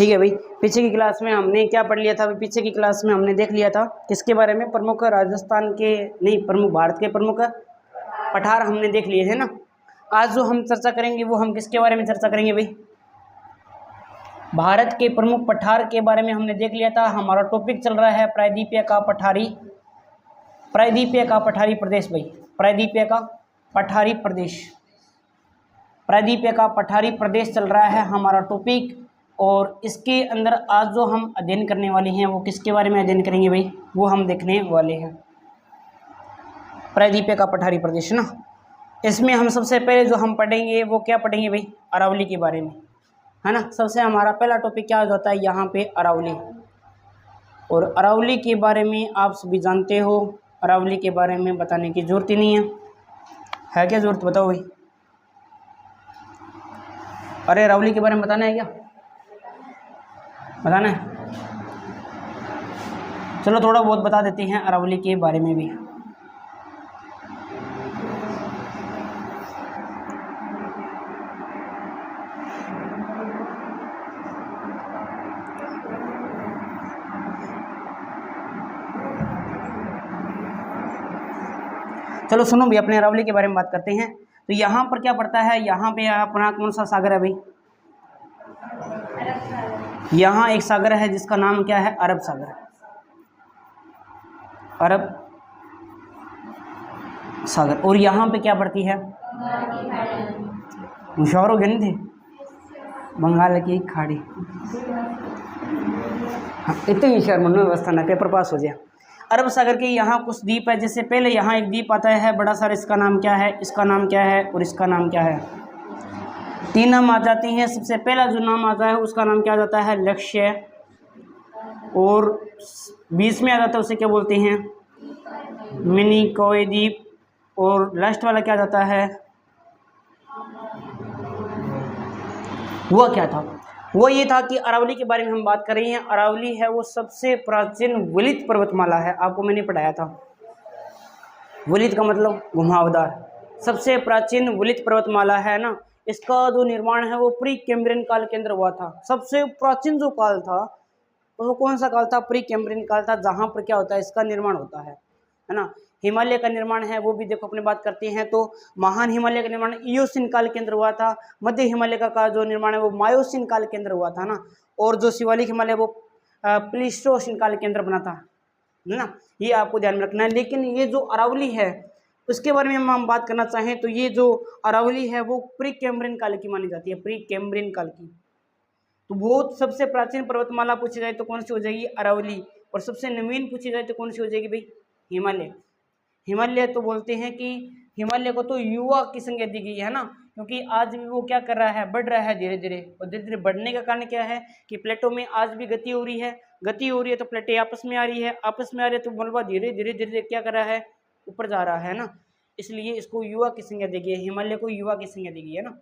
ठीक है भाई। पीछे की क्लास में हमने क्या पढ़ लिया था? पीछे की क्लास में हमने देख लिया था किसके बारे में, प्रमुख राजस्थान के नहीं, प्रमुख भारत के प्रमुख पठार हमने देख लिए थे ना। आज जो हम चर्चा करेंगे वो हम किसके बारे में चर्चा करेंगे भाई? भारत के प्रमुख पठार के बारे में हमने देख लिया था। हमारा टॉपिक चल रहा है प्रायद्वीपीय का पठारी, प्रायद्वीपीय का पठारी प्रदेश भाई, प्रायद्वीपीय का पठारी प्रदेश, प्रायद्वीपीय का पठारी प्रदेश चल रहा है हमारा टॉपिक। और इसके अंदर आज जो हम अध्ययन करने वाले हैं वो किसके बारे में अध्ययन करेंगे भाई? वो हम देखने वाले हैं प्रायद्वीपीय का पठारी प्रदेश ना। इसमें हम सबसे पहले जो हम पढ़ेंगे वो क्या पढ़ेंगे भाई? अरावली के बारे में, है ना। सबसे हमारा पहला टॉपिक क्या हो जाता है यहाँ पे? अरावली। और अरावली के बारे में आप सभी जानते हो, अरावली के बारे में बताने की जरूरत ही नहीं है क्या जरूरत? बताओ भाई। अरे अरावली के बारे में बताना है क्या? बताना है? चलो थोड़ा बहुत बता देते हैं अरावली के बारे में भी। चलो सुनो भी, अपने अरावली के बारे में बात करते हैं। तो यहाँ पर क्या पड़ता है? यहाँ पे अपना कौन सा सागर है भाई? यहाँ एक सागर है जिसका नाम क्या है? अरब सागर, अरब सागर। और यहाँ पे क्या पड़ती है? होशियार हो गए नहीं थे? बंगाल की खाड़ी। हाँ, इतनी होशियार मन में व्यवस्था ना, पेपर पास हो जाए। अरब सागर के यहाँ कुछ द्वीप है। जैसे पहले यहाँ एक द्वीप आता है बड़ा सारा, इसका नाम क्या है, इसका नाम क्या है और इसका नाम क्या है? तीन नाम आ जाते हैं। सबसे पहला जो नाम आता है उसका नाम क्या जाता है? लक्ष्य। और बीच में आ जाता है उसे क्या बोलते हैं? मिनी कोई द्वीप। और लास्ट वाला क्या जाता है? वह क्या था? वो ये था कि अरावली के बारे में हम बात कर रहे हैं। अरावली है वो सबसे प्राचीन वलित पर्वतमाला है। आपको मैंने पढ़ाया था, वलित का मतलब घुमावदार। सबसे प्राचीन वलित पर्वतमाला है ना। इसका जो निर्माण है वो प्री कैम्ब्रियन काल के अंदर हुआ था। सबसे प्राचीन जो काल था वो कौन सा काल था? प्री कैम्ब्रियन काल था, जहाँ पर क्या होता है? इसका निर्माण होता है ना। हिमालय का निर्माण है वो भी देखो अपने बात करते हैं तो महान हिमालय का निर्माण इयोसिन काल के अंदर हुआ था। मध्य हिमालय का जो निर्माण है वो मायोसिन काल के अंदर हुआ था ना। और जो शिवालिक हिमालय वो प्लीस्टोसिन काल के अंदर बना था, है ना। ये आपको ध्यान में रखना है। लेकिन ये जो अरावली है उसके बारे में हम बात करना चाहें तो ये जो अरावली है वो प्री कैम्ब्रियन काल की मानी जाती है, प्री कैम्ब्रियन काल की। तो बहुत सबसे प्राचीन पर्वतमाला पूछी जाए तो कौन सी हो जाएगी? अरावली। और सबसे नवीन पूछी जाए तो कौन सी हो जाएगी भाई? हिमालय। हिमालय तो बोलते हैं कि हिमालय को तो युवा की संज्ञा दी गई है ना, क्योंकि आज भी वो क्या कर रहा है? बढ़ रहा है धीरे धीरे। और धीरे धीरे बढ़ने का कारण क्या है? कि प्लेटों में आज भी गति हो रही है, गति हो रही है तो प्लेटें आपस में आ रही है, आपस में आ रही है तो मलबा धीरे धीरे धीरे क्या कर रहा है? ऊपर जा रहा है ना। इसलिए इसको युवा की संज्ञा दी गई है, हिमालय को युवा की संज्ञा दी गई है ना।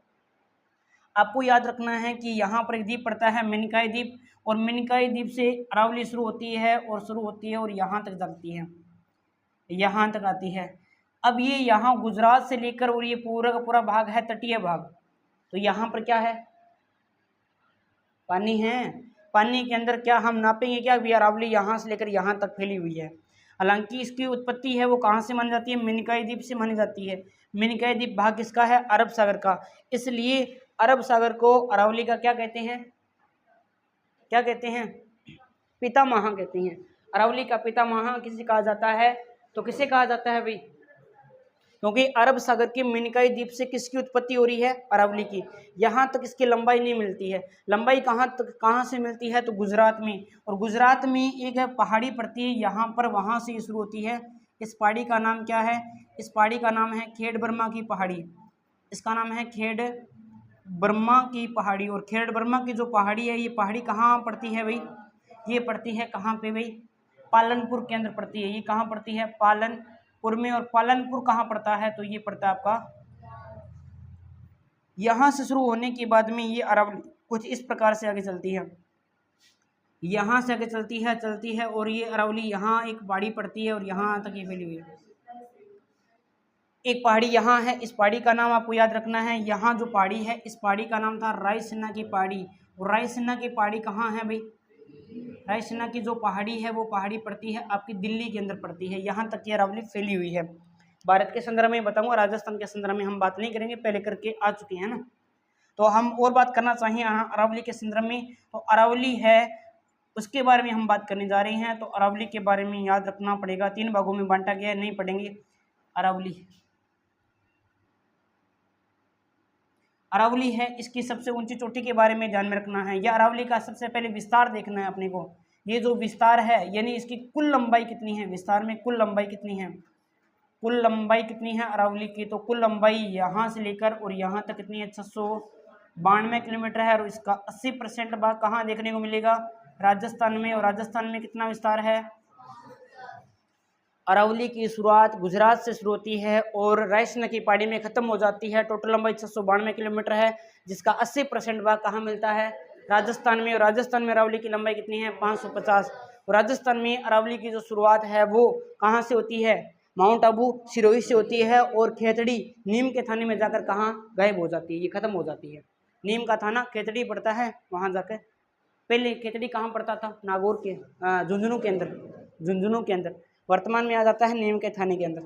आपको याद रखना है कि यहाँ पर एक द्वीप पड़ता है मिनिकॉय द्वीप, और मिनिकॉय द्वीप से अरावली शुरू होती है और यहाँ तक जाती है, यहाँ तक आती है। अब ये यहाँ गुजरात से लेकर और ये पूरा का पूरा भाग है तटीय भाग। तो यहाँ पर क्या है? पानी है। पानी के अंदर क्या हम नापेंगे क्या? भी अरावली यहाँ से लेकर यहाँ तक फैली हुई है। हालांकि इसकी उत्पत्ति है वो कहाँ से मानी जाती है? मिनिकॉय द्वीप से मानी जाती है। मिनिकॉय द्वीप भाग किसका है? अरब सागर का। इसलिए अरब सागर को अरावली का क्या कहते हैं? क्या कहते हैं? पितामह कहते हैं। अरावली का पितामह किसे कहा जाता है? तो किसे कहा जाता है भाई? क्योंकि अरब सागर के मिनिकॉय द्वीप से किसकी उत्पत्ति हो रही है? अरावली की। यहाँ तक इसकी लंबाई नहीं मिलती है। लंबाई कहाँ से मिलती है? तो गुजरात में। और गुजरात में एक पहाड़ी पड़ती है यहाँ पर, वहाँ से शुरू होती है। इस पहाड़ी का नाम क्या है? इस पहाड़ी का नाम है खेड़ बर्मा की पहाड़ी। इसका नाम है खेड़ बर्मा की पहाड़ी। और खेड़ बर्मा की जो पहाड़ी है ये पहाड़ी कहाँ पड़ती है भाई? ये पड़ती है कहाँ पे भाई? पालनपुर के अंदर पड़ती है। ये कहाँ पड़ती है? पालनपुर में। और पालनपुर कहाँ पड़ता है? तो ये पड़ता है आपका, यहाँ से शुरू होने के बाद में ये अरावली कुछ इस प्रकार से आगे चलती है, यहाँ से आगे चलती है और ये अरावली यहाँ एक पहाड़ी पड़ती है और यहाँ तक ये फैली हुई है। एक पहाड़ी यहाँ है, इस पहाड़ी का नाम आपको याद रखना है। यहाँ जो पहाड़ी है इस पहाड़ी का नाम था रायसीना की पहाड़ी। रायसीना की पहाड़ी कहाँ है भाई? रायसीना की जो पहाड़ी है वो पहाड़ी पड़ती है आपकी दिल्ली के अंदर पड़ती है, यहाँ तक ये अरावली फैली हुई है। भारत के संदर्भ में बताऊंगा, राजस्थान के संदर्भ में हम बात नहीं करेंगे, पहले करके आ चुके हैं ना। तो हम और बात करना चाहिए यहाँ अरावली के संदर्भ में, तो अरावली है उसके बारे में हम बात करने जा रहे हैं। तो अरावली के बारे में याद रखना पड़ेगा, 3 भागों में बांटा गया है, नहीं पढ़ेंगे। अरावली, अरावली है, इसकी सबसे ऊंची चोटी के बारे में ध्यान में रखना है, या अरावली का सबसे पहले विस्तार देखना है अपने को। ये जो विस्तार है यानी इसकी कुल लंबाई कितनी है, विस्तार में कुल लंबाई कितनी है, कुल लंबाई कितनी है अरावली की? तो कुल लंबाई यहाँ से लेकर और यहाँ तक कितनी है, 692 किलोमीटर है। और इसका 80% भाग कहाँ देखने को मिलेगा, राजस्थान में। और राजस्थान में कितना विस्तार है? अरावली की शुरुआत गुजरात से शुरू होती है और रायसीना की पहाड़ी में खत्म हो जाती है। टोटल लंबाई 692 किलोमीटर है, जिसका 80% भाग कहाँ मिलता है, राजस्थान में। और राजस्थान में अरावली की लंबाई कितनी है, 550। और राजस्थान में अरावली की जो शुरुआत है वो कहाँ से होती है, माउंट आबू सिरोही से होती है, और खेतड़ी नीम के थाने में जाकर कहाँ गायब हो जाती है, ये खत्म हो जाती है। नीम का थाना खेतड़ी पड़ता है, वहाँ जाकर पहले खेतड़ी कहाँ पड़ता था, नागौर के झुंझुनू के अंदर, झुंझुनू के अंदर, वर्तमान में आ जाता है नीम के थाने के अंदर।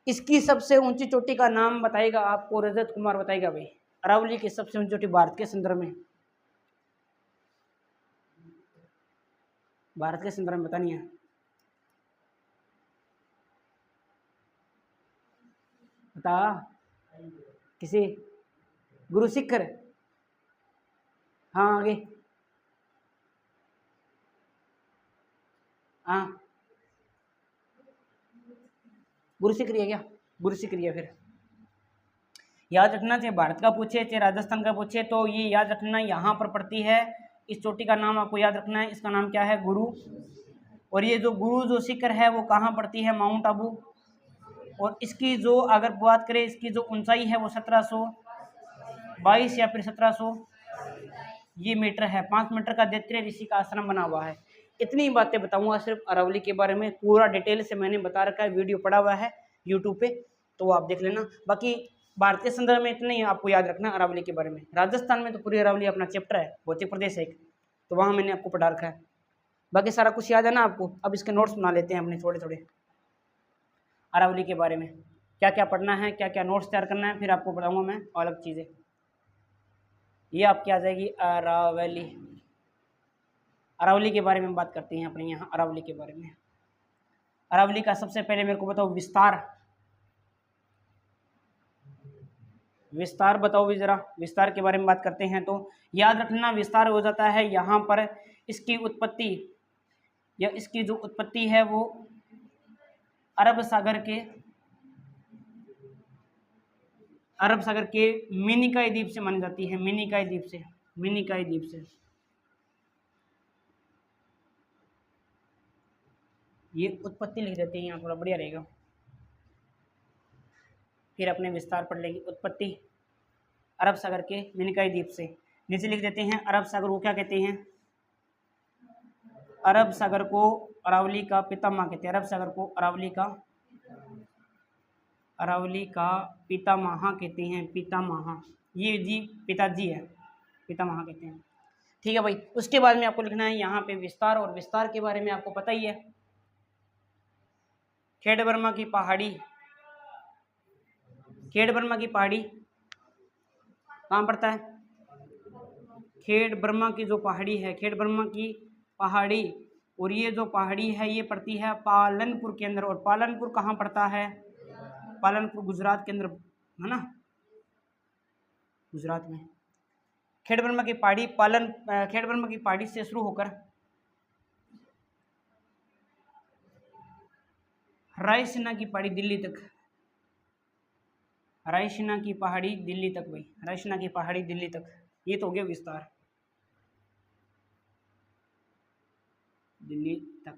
इसकी सबसे ऊंची चोटी का नाम बताएगा आपको रजत कुमार बताएगा भाई, अरावली की सबसे ऊंची चोटी भारत के संदर्भ में, भारत के संदर्भ में बतानी है। बता किसी गुरु सिखर, हाँ आगे, हाँ गुरु सिखरिया, क्या गुरु सिखरिया? फिर याद रखना, चाहे भारत का पूछे चाहे राजस्थान का पूछे, तो ये याद रखना यहाँ पर पड़ती है। इस चोटी का नाम आपको याद रखना है, इसका नाम क्या है, गुरु। और ये जो गुरु जो शिखर है वो कहाँ पड़ती है, माउंट आबू। और इसकी जो अगर बात करें, इसकी जो ऊंचाई है वो 1722 या फिर 1700 ये मीटर है। 5 मीटर का दैत्य ऋषि का आश्रम बना हुआ है। इतनी बातें बताऊंगा सिर्फ अरावली के बारे में, पूरा डिटेल से मैंने बता रखा है, वीडियो पड़ा हुआ है यूट्यूब पे, तो आप देख लेना। बाकी भारतीय संदर्भ में इतना ही आपको याद रखना अरावली के बारे में। राजस्थान में तो पूरी अरावली अपना चैप्टर है, भौतिक प्रदेश है, तो वहाँ मैंने आपको पढ़ा रखा है। बाकी सारा कुछ याद है ना आपको। अब इसके नोट्स बना लेते हैं अपने थोड़े थोड़े अरावली के बारे में, क्या क्या पढ़ना है, क्या क्या नोट्स तैयार करना है, फिर आपको बताऊँगा मैं अलग चीज़ें। ये आपकी आ जाएगी अरावली। अरावली के बारे में बात करते हैं अपने यहाँ अरावली के बारे में। अरावली का सबसे पहले मेरे को बताओ विस्तार, विस्तार बताओ भी जरा, विस्तार के बारे में बात करते हैं। तो याद रखना विस्तार हो जाता है यहाँ पर, इसकी उत्पत्ति या इसकी जो उत्पत्ति है वो अरब सागर के मिनिकॉय द्वीप से मानी जाती है, मिनिकॉय द्वीप से, मिनिकॉय द्वीप से। ये उत्पत्ति लिख देते हैं यहाँ, थोड़ा बढ़िया रहेगा, फिर अपने विस्तार पढ़ लेंगे। उत्पत्ति अरब सागर के मिनिकॉय द्वीप से, नीचे लिख देते हैं अरब सागर को क्या कहते हैं, अरब सागर को अरावली का पितामह कहते हैं, अरब सागर को अरावली का पितामह कहते हैं, पितामह, ये जी पिताजी है, पितामह कहते हैं। ठीक है भाई। उसके बाद में आपको लिखना है यहाँ पे विस्तार, और विस्तार के बारे में आपको पता ही है, खेड़ब्रह्मा की पहाड़ी, खेड़ब्रह्मा की पहाड़ी कहाँ पड़ता है, खेड़ब्रह्मा की जो पहाड़ी है, खेड़ब्रह्मा की पहाड़ी, और ये जो पहाड़ी है ये पड़ती है पालनपुर के अंदर। और पालनपुर कहाँ पड़ता है, पालनपुर गुजरात के अंदर है ना, गुजरात में। खेड़ब्रह्मा की पहाड़ी खेड़ब्रह्मा की पहाड़ी से शुरू होकर रायसीना की पहाड़ी दिल्ली तक, रायसीना की पहाड़ी दिल्ली तक भाई, रायसीना की पहाड़ी दिल्ली तक, ये तो हो गया विस्तार, दिल्ली तक।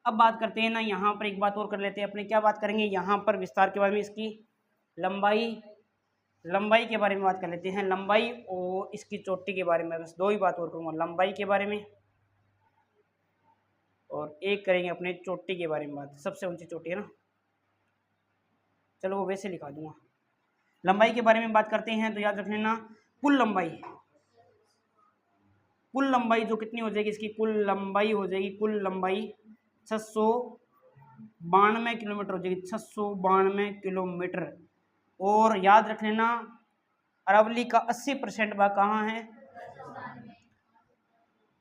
अब बात करते हैं ना, यहाँ पर एक बात और कर लेते हैं अपने, क्या बात करेंगे यहाँ पर विस्तार के बारे में, इसकी लंबाई के बारे में बात कर लेते हैं, लंबाई और इसकी चोटी के बारे में, बस 2 ही बात और करूँगा, लंबाई के बारे में और एक करेंगे अपने चोटी के बारे में बात, सबसे ऊंची चोटी है ना, चलो वो वैसे लिखा दूंगा। लंबाई के बारे में बात करते हैं तो याद रख लेना, कुल लंबाई कुल लंबाई जो कितनी हो जाएगी इसकी, कुल लंबाई हो जाएगी, कुल लंबाई 692 किलोमीटर हो जाएगी, 692 किलोमीटर। और याद रख लेना अरावली का 80% भाग कहाँ है,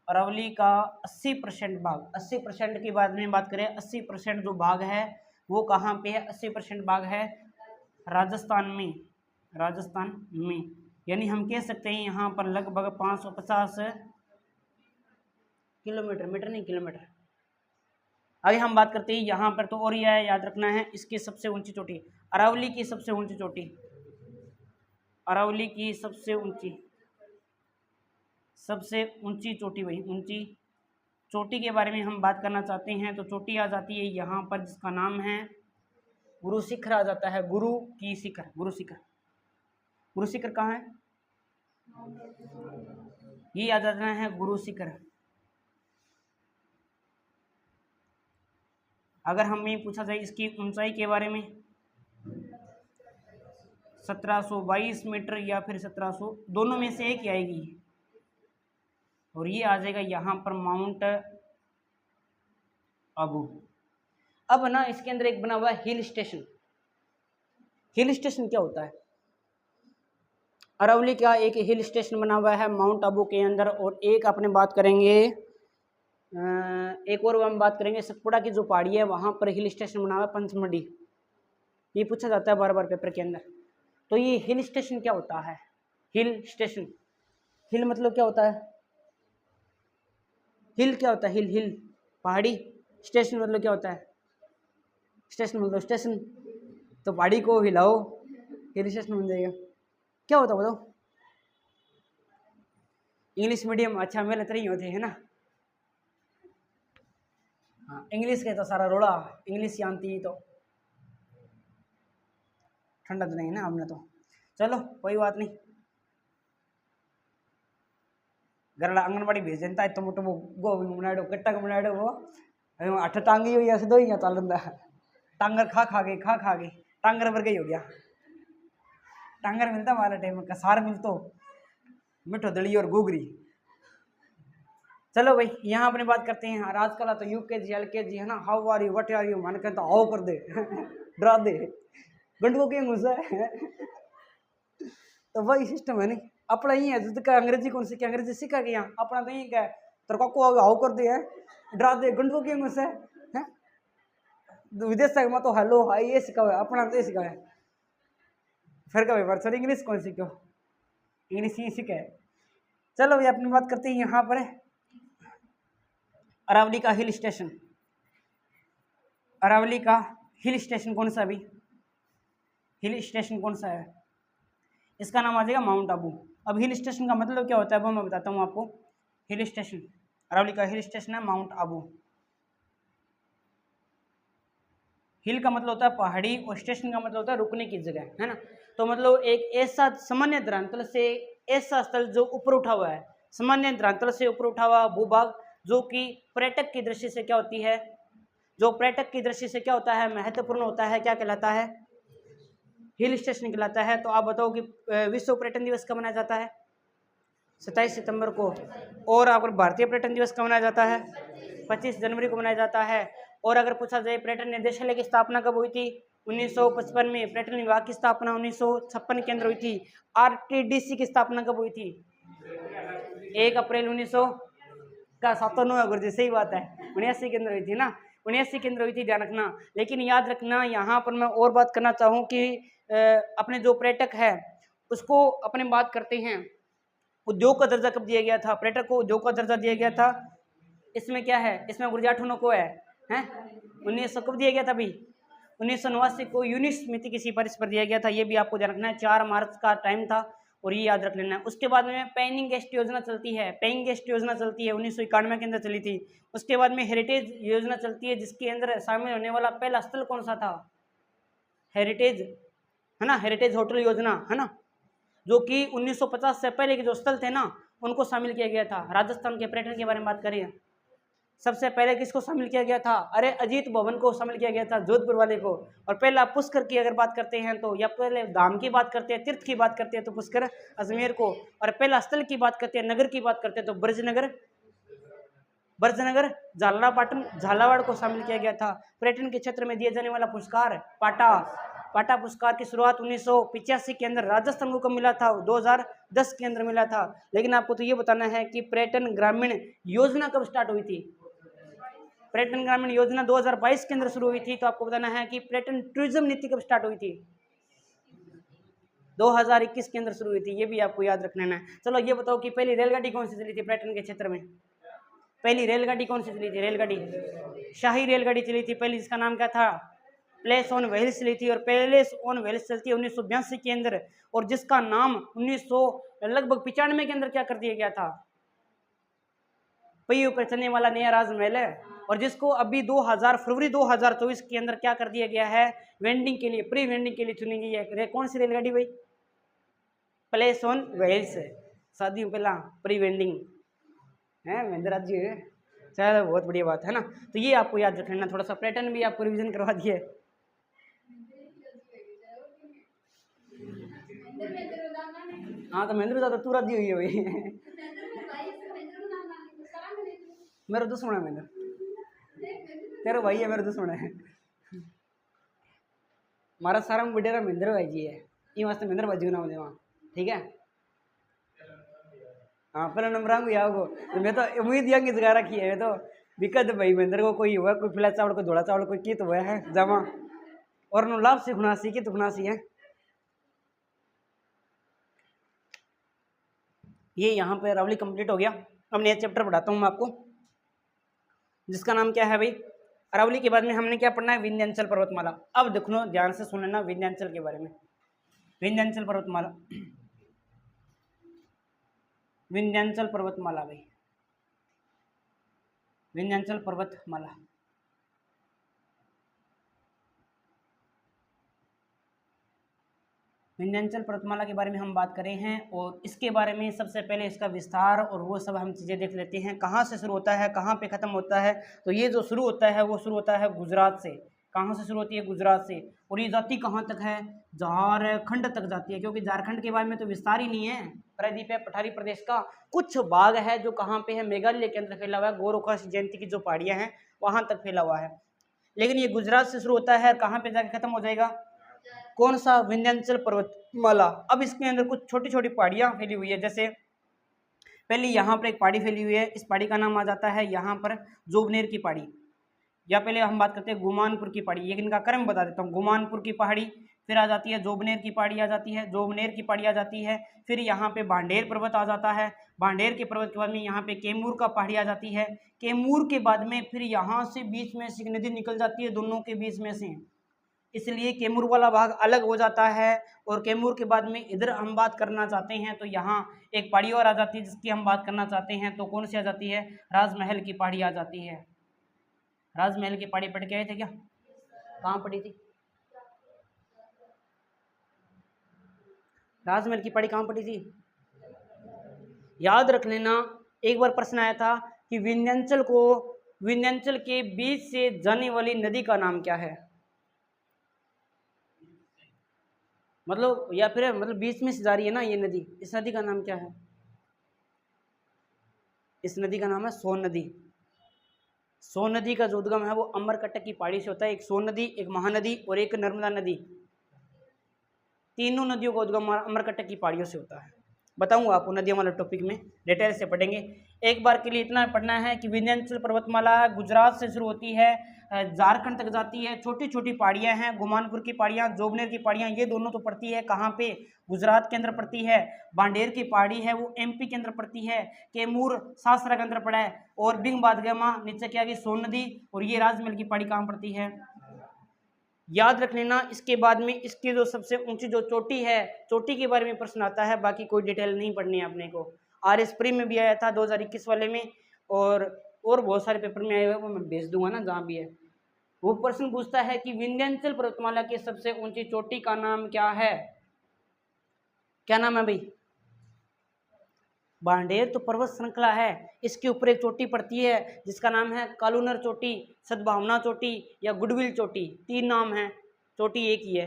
अरावली का 80% भाग, 80% की बात में बात करें, 80% जो भाग है वो कहाँ पे है, 80% भाग है राजस्थान में, राजस्थान में। यानी हम कह सकते हैं यहाँ पर लगभग 550 किलोमीटर, मीटर नहीं किलोमीटर। आगे हम बात करते हैं यहाँ पर, तो और यह याद रखना है इसकी सबसे ऊंची चोटी, अरावली की सबसे ऊंची चोटी, अरावली की सबसे ऊंची चोटी, वही ऊंची चोटी के बारे में हम बात करना चाहते हैं। तो चोटी आ जाती है यहाँ पर जिसका नाम है गुरु शिखर आ जाता है, गुरु की शिखर, गुरु शिखर। गुरु शिखर कहाँ है, ये आ जाना है गुरु शिखर। अगर हमें पूछा जाए इसकी ऊंचाई के बारे में, 1722 मीटर या फिर 1700, दोनों में से एक ही आएगी। और ये आ जाएगा यहाँ पर माउंट आबू। अब ना इसके अंदर एक बना हुआ है हिल स्टेशन। हिल स्टेशन क्या होता है, अरावली का एक हिल स्टेशन बना हुआ है माउंट आबू के अंदर। और एक अपने बात करेंगे, एक और हम बात करेंगे सतपुड़ा की जो पहाड़ी है वहाँ पर हिल स्टेशन बना हुआ है पंचमढ़ी। ये पूछा जाता है बार बार पेपर के अंदर। तो ये हिल स्टेशन क्या होता है, हिल स्टेशन, हिल मतलब क्या होता है, हिल क्या होता है, हिल हिल पहाड़ी, स्टेशन मतलब क्या होता है, स्टेशन मतलब स्टेशन, तो पहाड़ी को हिलाओ हिल स्टेशन बन जाएगा। क्या होता है बताओ, इंग्लिश मीडियम अच्छा मेहनत नहीं होती है ना, हाँ इंग्लिश के तो सारा रोड़ा, इंग्लिश जानती तो ठंडा तो नहीं है ना हमने तो, चलो कोई बात नहीं। घर आंगनबाड़ी भेज देता है तो मोटो वो गोभी बनाड़ो कट्टा बनाड़ो वो अठ टांगी हुई ऐसे दो ही चल रहा है, टांगर खा खा के टांगर वर्ग ही हो गया। टांगर मिलता हमारे टाइम में, कसार मिलतो, मिठो दली और गोगरी। चलो भाई यहाँ अपने बात करते हैं आजकल तो यूकेजी एलकेजी है ना, how are you what are you मन कहता हाउ कर दे डरा दे गंडू के गुस्सा है तो वही सिस्टम है नहीं अपना ही है, तो अंग्रेजी कौन सीखे, अंग्रेजी सीखा गया अपना तो यही क्या है, तेरे को हाउ कर दे है डरा दे गंडू के गुस्सा है। विदेश में तो हेलो हाई ये सिखा हुआ, अपना तो ये सिखा है, फिर कभी बार सर इंग्लिश कौन सीखो, इंग्लिश ही सीखा है। चलो भाई अपनी बात करते हैं यहाँ पर अरावली का हिल स्टेशन। अरावली का हिल स्टेशन कौन सा, अभी हिल स्टेशन कौन सा है, इसका नाम आ जाएगा माउंट आबू। अब हिल स्टेशन का मतलब क्या होता है वो मैं बताता हूँ आपको। हिल स्टेशन, अरावली का हिल स्टेशन है माउंट आबू। हिल का मतलब होता है पहाड़ी और स्टेशन का मतलब होता है रुकने की जगह, है ना। तो मतलब एक ऐसा सामान्य धरातल से ऐसा स्थल जो ऊपर उठा हुआ है, सामान्य धरातल से ऊपर उठा हुआ भूभाग जो कि पर्यटक की दृष्टि से क्या होती है, जो पर्यटक की दृष्टि से क्या होता है, महत्वपूर्ण होता है, क्या कहलाता है, हिल स्टेशन कहलाता है। तो आप बताओ कि विश्व पर्यटन दिवस कब मनाया जाता है, 27 सितंबर को। और अगर भारतीय पर्यटन दिवस कब मनाया जाता है, 25 जनवरी को मनाया जाता है। और अगर पूछा जाए पर्यटन निदेशालय की स्थापना कब हुई थी, 1955 में। पर्यटन विभाग की स्थापना 1956 के अंदर हुई थी। आरटीडीसी की स्थापना कब हुई थी, 1 अप्रैल 1900 का 709 गुरु जी, सही बात है, 79 के अंदर हुई थी ना, 79 के अंदर हुई थी, ध्यान रखना। लेकिन याद रखना यहाँ पर मैं और बात करना चाहूँ कि अपने जो पर्यटक है उसको अपने बात करते हैं उद्योग का दर्जा कब दिया गया था, पर्यटक को उद्योग का दर्जा दिया गया था। इसमें क्या है, इसमें गुरजाठनों को है 1900 कब दिया गया था भाई, 1989 को यूनिस समिति की सिफारिश पर दिया गया था। ये भी आपको ध्यान रखना है, 4 मार्च का टाइम था और ये याद रख लेना है। उसके बाद में पेइंग गेस्ट योजना चलती है, पेइंग गेस्ट योजना चलती है 1991 के अंदर चली थी। उसके बाद में हेरिटेज योजना चलती है जिसके अंदर शामिल होने वाला पहला स्थल कौन सा था, हेरिटेज, है ना, हेरिटेज होटल योजना, है ना, जो कि 1950 से पहले के जो स्थल थे ना उनको शामिल किया गया था। राजस्थान के पर्यटन के बारे में बात करें, सबसे पहले किसको शामिल किया गया था? अरे अजीत भवन को शामिल किया गया था, जोधपुर वाले को। और पहला पुष्कर की अगर बात करते हैं तो, या पहले धाम की बात करते हैं, तीर्थ की बात करते हैं तो पुष्कर अजमेर को, और पहला स्थल की बात करते हैं, नगर की बात करते हैं तो ब्रजनगर झालावाड़ को शामिल किया गया था। पर्यटन के क्षेत्र में दिए जाने वाला पुरस्कार पाटा पुरस्कार की शुरुआत 1985 के अंदर राजस्थान को कब मिला था? 2010 के अंदर मिला था। लेकिन आपको तो ये बताना है कि पर्यटन ग्रामीण योजना कब स्टार्ट हुई थी? पर्यटन ग्रामीण योजना 2022 के अंदर शुरू हुई थी। तो आपको बताना है कि पर्यटन टूरिज्म नीति कब स्टार्ट हुई थी? 2021 के अंदर शुरू हुई थी। ये भी आपको याद रखना है। चलो ये बताओ कि पहली रेलगाड़ी कौन सी चली थी पर्यटन के क्षेत्र में? पहली रेलगाड़ी कौन सी चली थी? रेलगाड़ी शाही रेलगाड़ी चली थी पहली, जिसका नाम क्या था? प्लेस ऑन व्हील्स चली थी। और प्लेस ऑन व्हील्स चलती है 1982 के अंदर, और जिसका नाम 1995 के अंदर क्या कर दिया गया था? पहियों पर चलने वाला नया राजमहल है। और जिसको अभी फरवरी 2024 के अंदर क्या कर दिया गया है? वेंडिंग के लिए, प्री वेंडिंग के लिए चुनी गई है। कौन सी रेलगाड़ी भाई? प्लेस ऑन व्हील्स, शादियों पहला प्री वेंडिंग है महेंद्र जी। चलो बहुत बढ़िया बात है ना। तो ये आपको याद रखना, थोड़ा सा पर्यटन भी आपको रिवीजन करवा दिए। हाँ तो महेंद्र ज्यादा तू राजी हुई है भाई। मेरा दुश्मन है महेंद्र, तेरा भाई है, मेरा दुश्मन है। हमारा सारा बुढ़ेरा महेंद्र भाई जी है, ये वास्ते महेंद्र भाई जी नाम देवा, ठीक है। हाँ पहला नंबर आऊँगी आपको, तो मैं तो उम्मीद यहाँ की जगह रखी है। मैं तो दिक्कत भाई महेंद्र को कोई हुआ, कोई फिला चावल, कोई धोला चावल, कोई की तो हुआ है जमा, और नो लाभ से खुनासी की तो खुनासी है। ये यहाँ पे अरावली कंप्लीट हो गया। अब नया चैप्टर पढ़ाता हूँ मैं आपको, जिसका नाम क्या है भाई? अरावली के बाद में हमने क्या पढ़ना है? विंध्याचल पर्वतमाला। अब देखो ध्यान से सुन लेना विंध्याचल के बारे में। विंध्याचल पर्वतमाला, विंध्याचल पर्वतमाला भाई, विंध्याचल पर्वतमाला। विंध्याचल पर्वतमाला के बारे में हम बात करें हैं, और इसके बारे में सबसे पहले इसका विस्तार और वो सब हम चीज़ें देख लेते हैं। कहाँ से शुरू होता है, कहाँ पे ख़त्म होता है? तो ये जो शुरू होता है वो शुरू होता है गुजरात से। कहाँ से शुरू होती है? गुजरात से। और ये जाती कहाँ तक है? झारखंड तक जाती है, क्योंकि झारखंड के बारे में तो विस्तार ही नहीं है। प्रायद्वीप है, पठारी प्रदेश का कुछ भाग है जो कहाँ पे है? मेघालय के अंदर फैला हुआ है। गोरखा जयंती की जो पहाड़ियाँ हैं वहाँ तक फैला हुआ है। लेकिन ये गुजरात से शुरू होता है, कहाँ पे जाकर खत्म हो जाएगा? कौन सा? विंध्याचल पर्वतमाला। अब इसके अंदर कुछ छोटी छोटी पहाड़ियाँ फैली हुई है। जैसे पहले यहाँ पर एक पहाड़ी फैली हुई है, इस पहाड़ी का नाम आ जाता है यहाँ पर जोबनेर की पहाड़ी, या पहले हम बात करते हैं गुमानपुर की पहाड़ी। ये इनका क्रम बता देता हूँ। गुमानपुर की पहाड़ी, फिर आ जाती है जोबनेर की पहाड़ी आ जाती है, जोबनेर की पहाड़ी आ जाती है, फिर यहाँ पे भांडेर पर्वत आ जाता है, भांडेर के पर्वत के बाद में यहाँ पे कैमूर का पहाड़ी आ जाती है, कैमूर के बाद में फिर यहाँ से बीच में से नदी निकल जाती है, दोनों के बीच में से, इसलिए कैमूर वाला भाग अलग हो जाता है। और कैमूर के बाद में इधर हम बात करना चाहते हैं तो यहाँ एक पहाड़ी और आ जाती है जिसकी हम बात करना चाहते हैं, तो कौन सी आ जाती है? राजमहल की पहाड़ी आ जाती है। राजमहल की पहाड़ी पढ़ के आए थे क्या? कहाँ पढ़ी थी? राजमहल की पहाड़ी कहाँ पढ़ी थी? याद रख लेना, एक बार प्रश्न आया था कि विंध्याचल के बीच से जाने वाली नदी का नाम क्या है? मतलब या फिर मतलब बीच में से जा रही है ना ये नदी, इस नदी का नाम क्या है? इस नदी का नाम है सोन नदी। सोन नदी का जो उद्गम है वो अमरकटक की पहाड़ी से होता है। एक सोन नदी, एक महानदी और एक नर्मदा नदी, तीनों नदियों का उद्गम अमरकटक की पहाड़ियों से होता है। बताऊंगा आपको नदियों वाले टॉपिक में, डिटेल से पढ़ेंगे। एक बार के लिए इतना पढ़ना है कि विंध्याचल पर्वतमाला गुजरात से शुरू होती है, झारखंड तक जाती है। छोटी छोटी पहाड़ियाँ हैं, गुमानपुर की पहाड़ियाँ, जोबनेर की पहाड़ियाँ, ये दोनों तो पड़ती है कहाँ पे? गुजरात के अंदर पड़ती है। भांडेर की पहाड़ी है वो एमपी के अंदर पड़ती है। कैमूर सासरा के अंदर पड़ा है। और बिंग बादगामा नीचे क्या गई? सोन नदी। और ये राजमहल की पहाड़ी कहाँ पड़ती है? याद रख लेना। इसके बाद में इसकी जो सबसे ऊंची जो चोटी है, चोटी के बारे में प्रश्न आता है, बाकी कोई डिटेल नहीं पढ़नी है अपने को। आरएस प्री में भी आया था 2021 वाले में, और बहुत सारे पेपर में आए हुए, वो मैं भेज दूंगा ना जहाँ भी है। वो प्रश्न पूछता है कि विंध्याचल पर्वतमाला की सबसे ऊंची चोटी का नाम क्या है? क्या नाम है भाई? भांडेर तो पर्वत श्रृंखला है, इसके ऊपर एक चोटी पड़ती है जिसका नाम है कालूनर चोटी, सद्भावना चोटी या गुडविल चोटी, 3 नाम है, चोटी एक ही है।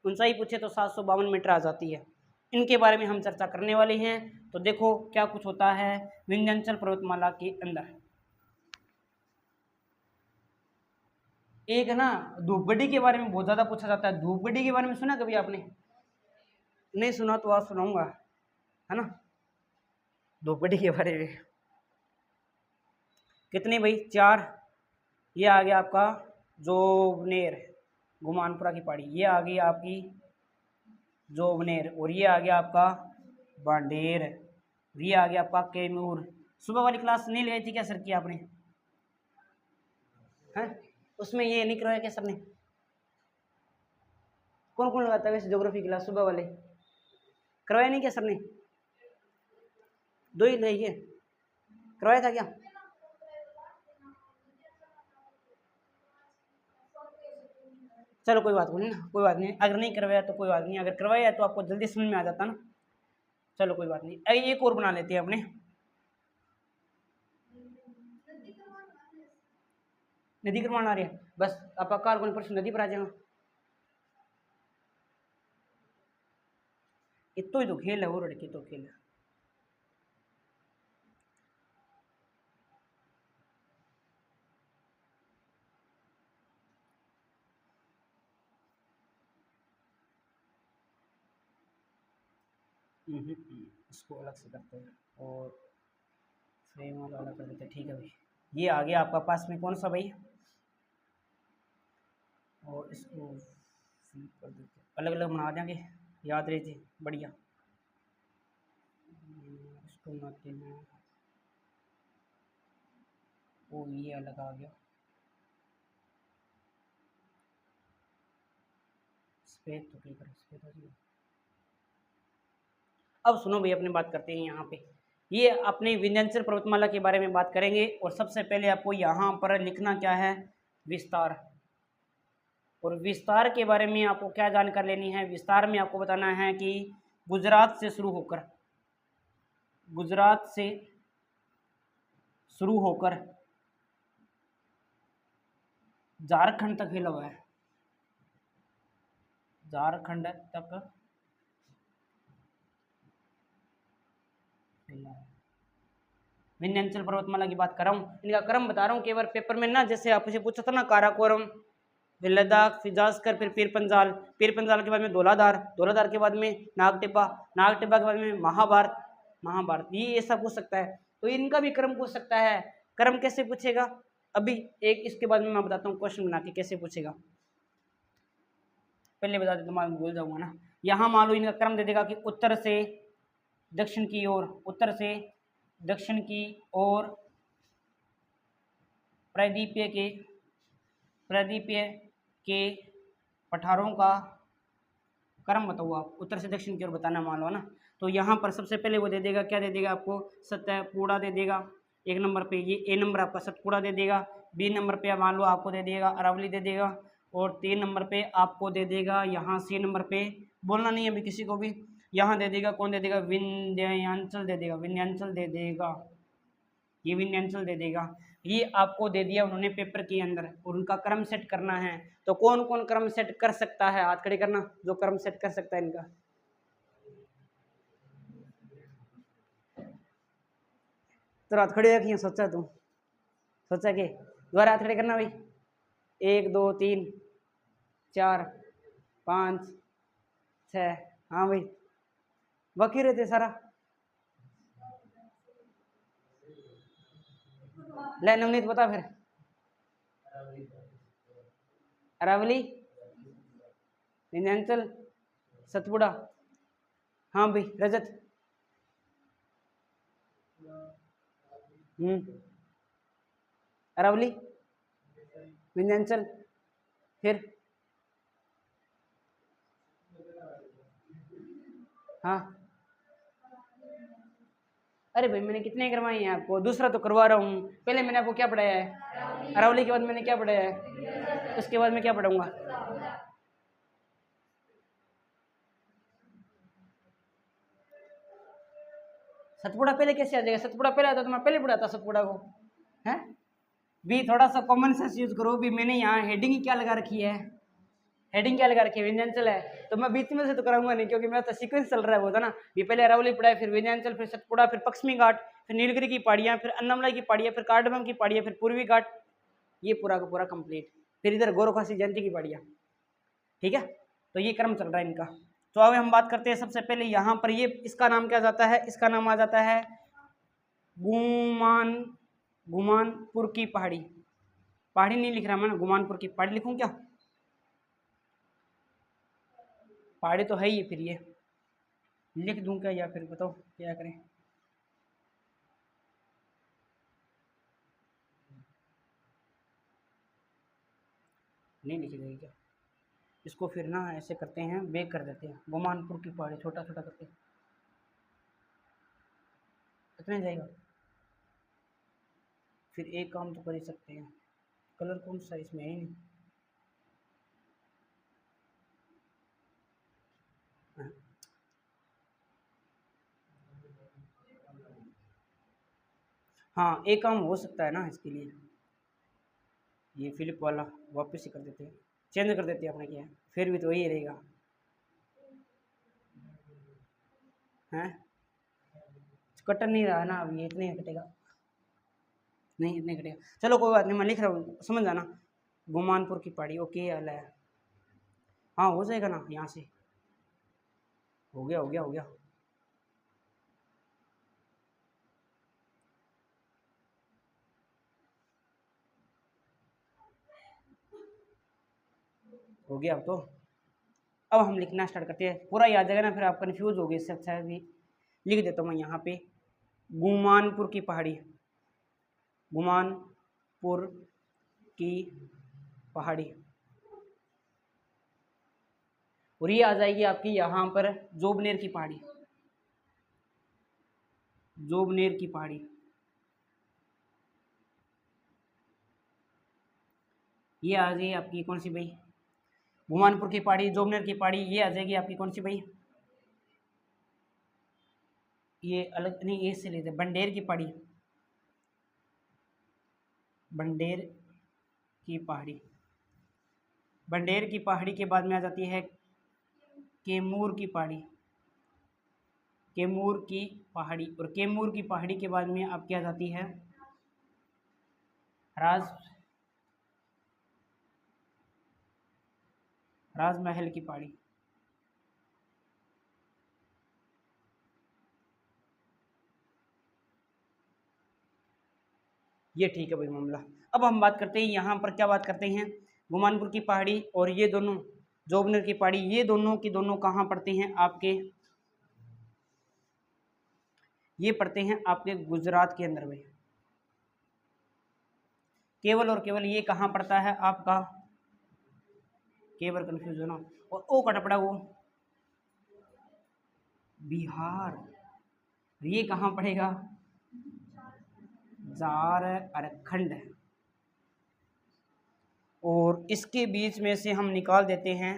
ऊंचाई पूछे तो 752 मीटर आ जाती है। इनके बारे में हम चर्चा करने वाले हैं। तो देखो क्या कुछ होता है विंध्याचल पर्वतमाला के अंदर। एक है ना धूपगढ़ी के बारे में बहुत ज्यादा पूछा जाता है। धूपगढ़ी के बारे में सुना कभी आपने? नहीं सुना तो आज सुनाऊंगा, है ना। धूपगढ़ी के बारे में कितने भाई? 4। ये आ गया आपका जोबनेर, गुमानपुरा की पहाड़ी, ये आ गई आपकी जोबनेर, और ये आ गया आपका भांडेर, ये आ गया आपका कैमूर। सुबह वाली क्लास नहीं लगाई थी क्या सर की आपने? हैं उसमें ये नहीं करवाया क्या सर ने? कौन कौन लगाता है वैसे ज्योग्राफी क्लास सुबह वाले? करवाया नहीं क्या सर ने? 2 ही लगाई है, करवाया था क्या? चलो कोई बात नहीं ना, कोई बात नहीं, अगर नहीं करवाया तो कोई बात नहीं, अगर करवाया तो आपको जल्दी समझ में आ जाता ना। चलो कोई बात नहीं, अरे एक और बना लेते हैं अपने। नदी क्रमाण आ रही है, बस आप काल को प्रश्न नदी पर आ जाएगा। इतो ही तो खेल है वो लड़के, तो खेल है। इसको अलग से करते हैं और फ्रेम वाला अलग कर देते हैं। ठीक है भाई, ये आ गया आपका पास में कौन सा भाई, और इसको कर देते, अलग अलग बना देंगे, याद रहे बढ़िया। इसको बनाते हैं, वो ये अलग आ गया, सफेद तो ठीक है, सफेद हो गया। अब सुनो भाई, अपनी बात करते हैं यहाँ पे, ये अपने विंध्याचल पर्वतमाला के बारे में बात करेंगे। और सबसे पहले आपको यहाँ पर लिखना क्या है, विस्तार। और विस्तार के बारे में आपको क्या जानकारी लेनी है? विस्तार में आपको बताना है कि गुजरात से शुरू होकर, गुजरात से शुरू होकर झारखंड तक फैला हुआ है, झारखंड तक विंध्याचल पर्वतमाला की बात कर रहा हूँ, इनका क्रम बता रहा हूँ केवल पेपर में ना, जैसे आपसे पूछा था ना काराकोरम, फिर लद्दाख, फिर जास्कर, फिर पीर पंजाल, पीर पंजाल के बाद में धौलाधार, धौलाधार के बाद में नागटिब्बा, नागटिब्बा के बाद में महाभारत, महाभारत, ये ऐसा पूछ सकता है। तो इनका भी क्रम पूछ सकता है। क्रम कैसे पूछेगा? अभी एक इसके बाद में मैं बताता हूँ क्वेश्चन बना के कैसे पूछेगा, पहले बता देता हूँ, भूल जाऊंगा ना। यहाँ मान लो इनका क्रम दे देगा कि उत्तर से दक्षिण की ओर, उत्तर से दक्षिण की ओर प्रायद्वीपीय के पठारों का क्रम बताओ आप, उत्तर से दक्षिण की ओर बताना मान लो ना। तो यहाँ पर सबसे पहले वो दे देगा, क्या दे देगा आपको? सतपुड़ा दे देगा। 1 नंबर पे ये ए नंबर आपका सतपुड़ा दे देगा। बी नंबर पे मान लो आपको दे देगा अरावली दे देगा। और 3 नंबर पे आपको दे देगा यहाँ सी नंबर पे, बोलना नहीं है अभी किसी को भी, यहाँ दे देगा, कौन दे देगा? विंध्याचल दे देगा, विंध्याचल दे देगा, ये विंध्याचल दे देगा। ये आपको दे दिया उन्होंने पेपर के अंदर, और उनका क्रम सेट करना है। तो कौन कौन क्रम सेट कर सकता है? हाथ खड़े करना जो क्रम सेट कर सकता है इनका। तो हाथ खड़े रखिए, सोचा तू, सोचा के दोबारा हाथ खड़े करना भाई। 1 2 3 4 5 6, हाँ भाई बाकी रहते सारा। ले नवनीत बता फिर। अरावली, विंध्याचल, सतपुड़ा, हाँ भाई रजत, अरावली, विंध्याचल, फिर हाँ। अरे भाई मैंने कितने करवाए हैं आपको, दूसरा तो करवा रहा हूँ। पहले मैंने आपको क्या पढ़ाया है? अरावली के बाद मैंने क्या पढ़ाया है? उसके बाद मैं क्या पढ़ाऊंगा? सतपुड़ा पहले कैसे आ जाएगा? सतपुड़ा पहले आता तो मैं पहले पढ़ाता सतपुड़ा को, है भी थोड़ा सा कॉमन सेंस यूज करो भी। मैंने यहाँ हेडिंग क्या लगा रखी है, हेडिंग क्या लगा रखी है, विंध्याचल है, तो मैं बीच में से तो कराऊंगा नहीं क्योंकि मेरा तो सीक्वेंस चल रहा है वो था ना, भी पहले अरावली पढ़ा है, फिर विंध्याचल, फिर सतपुड़ा, फिर पश्चिमी घाट, फिर नीलगिरी की पहाड़ियाँ, फिर अन्नमलाई की पहाड़ियाँ, फिर कार्डमम की पहाड़ियाँ, फिर पूर्वी घाट, ये पूरा का पूरा कंप्लीट, फिर इधर गोरखवासी जयंती की पहाड़ियाँ। ठीक है, तो ये क्रम चल रहा है इनका। तो अब हम बात करते हैं सबसे पहले यहाँ पर, ये इसका नाम क्या जाता है, इसका नाम आ जाता है गुमानपुर की पहाड़ी। पहाड़ी नहीं लिख रहा मैं, गुमानपुर की पहाड़ी लिखूं क्या? पहाड़ी तो है ही, फिर ये लिख दूं क्या या फिर बताओ क्या करें? नहीं लिखी जाएगी क्या? इसको फिर ना ऐसे करते हैं, बेक कर देते हैं, गुमानपुर की पहाड़ी छोटा छोटा करके, कितने जाएगा? फिर एक काम तो कर ही सकते हैं, कलर कौन सा इसमें है ही नहीं। हाँ एक काम हो सकता है ना इसके लिए, ये फिलिप वाला वापस ही कर देते हैं, चेंज कर देते हैं अपने, क्या है फिर भी तो वही रहेगा, हैं कट नहीं रहा ना अब, ये इतने कटेगा नहीं, इतने कटेगा, चलो कोई बात नहीं, मैं लिख रहा हूँ समझ जाना, गुमानपुर की पहाड़ी, ओके हाल है, हाँ हो जाएगा ना, यहाँ से हो गया हो गया हो गया। हो गया अब तो, अब हम लिखना स्टार्ट करते हैं, पूरा याद जाएगा ना, फिर आप कंफ्यूज हो गए, इससे अच्छा है भी लिख देता हूँ मैं यहाँ पे, गुमानपुर की पहाड़ी, गुमानपुर की पहाड़ी, और ये आ जाएगी आपकी यहाँ पर जोबनेर की पहाड़ी, जोबनेर की पहाड़ी, ये आ जाएगी आपकी कौन सी भाई, गुमानपुर की पहाड़ी, जोबनेर की पहाड़ी, ये आ जाएगी आपकी कौन सी भाई, ये अलग नहीं, ये से लेते बंडेर की पहाड़ी, बंडेर की पहाड़ी, बंडेर की पहाड़ी के बाद में आ जाती है कैमूर की पहाड़ी, कैमूर की पहाड़ी, और कैमूर की पहाड़ी के बाद में अब क्या जाती है राजमहल की पहाड़ी, ये ठीक है भाई मामला। अब हम बात करते हैं यहाँ पर, क्या बात करते हैं, गुमानपुर की पहाड़ी और ये दोनों जोबनेर की पहाड़ी, ये दोनों की दोनों कहाँ पड़ते हैं आपके, ये पड़ते हैं आपके गुजरात के अंदर में, केवल और केवल ये कहाँ पड़ता है आपका, केवल कंफ्यूज हो ना, और ओ कट पड़ा वो बिहार, ये कहाँ पड़ेगा, झारखंड, और इसके बीच में से हम निकाल देते हैं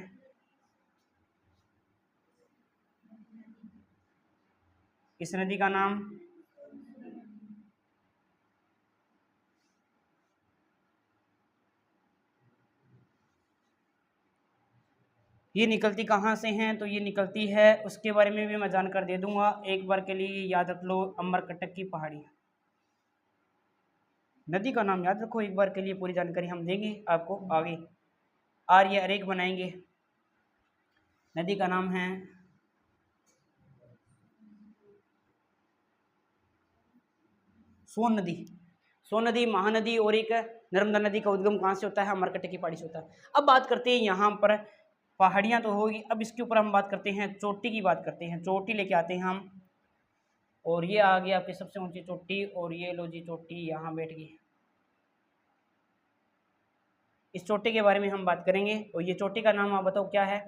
इस नदी का नाम, ये निकलती कहाँ से हैं, तो ये निकलती है, उसके बारे में भी मैं जानकारी दे दूंगा, एक बार के लिए याद रख लो, अमरकंटक की पहाड़ी, नदी का नाम याद रखो एक बार के लिए, पूरी जानकारी हम देंगे आपको आगे, आर्य अरेख बनाएंगे, नदी का नाम है सोन नदी, सोन नदी, महानदी, और एक नर्मदा नदी का उद्गम कहाँ से होता है, अमरकंटक की पहाड़ी से होता है। अब बात करते हैं यहाँ पर, पहाड़ियाँ तो होगी, अब इसके ऊपर हम बात करते हैं, चोटी की बात करते हैं, चोटी लेके आते हैं हम, और ये आ गई आपकी सबसे ऊंची चोटी, और ये लो जी चोटी यहाँ बैठ गई, इस चोटी के बारे में हम बात करेंगे, और ये चोटी का नाम आप बताओ क्या है,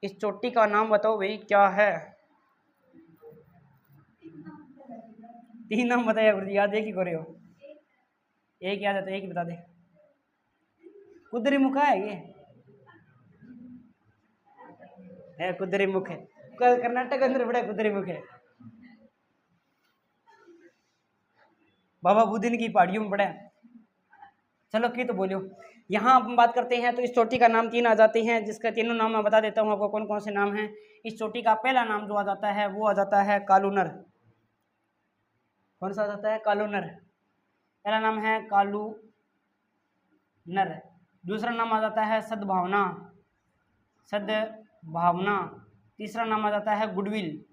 इस चोटी का नाम बताओ भाई क्या है, तीन नाम बताया गुरुजी, याद एक ही करे हो, एक याद है तो एक ही बता दे, कुदरी मुख है ये, है कुदरी मुख है, कर्नाटक अंदर बड़ा कुदरी मुख है, बाबा बुद्धिन की पहाड़ियों में पड़ा है। चलो की तो बोलो। यहाँ हम बात करते हैं तो इस चोटी का नाम 3 आ जाते हैं, जिसका तीनों नाम मैं बता देता हूँ आपको कौन कौन से नाम हैं। इस चोटी का पहला नाम जो आ जाता है वो आ जाता है कालूनर। कौन सा आ जाता है? कालूनर। पहला नाम है कालूनर। दूसरा नाम आ जाता है सद्भावना, सद्भावना। तीसरा नाम आ जाता है गुडविल,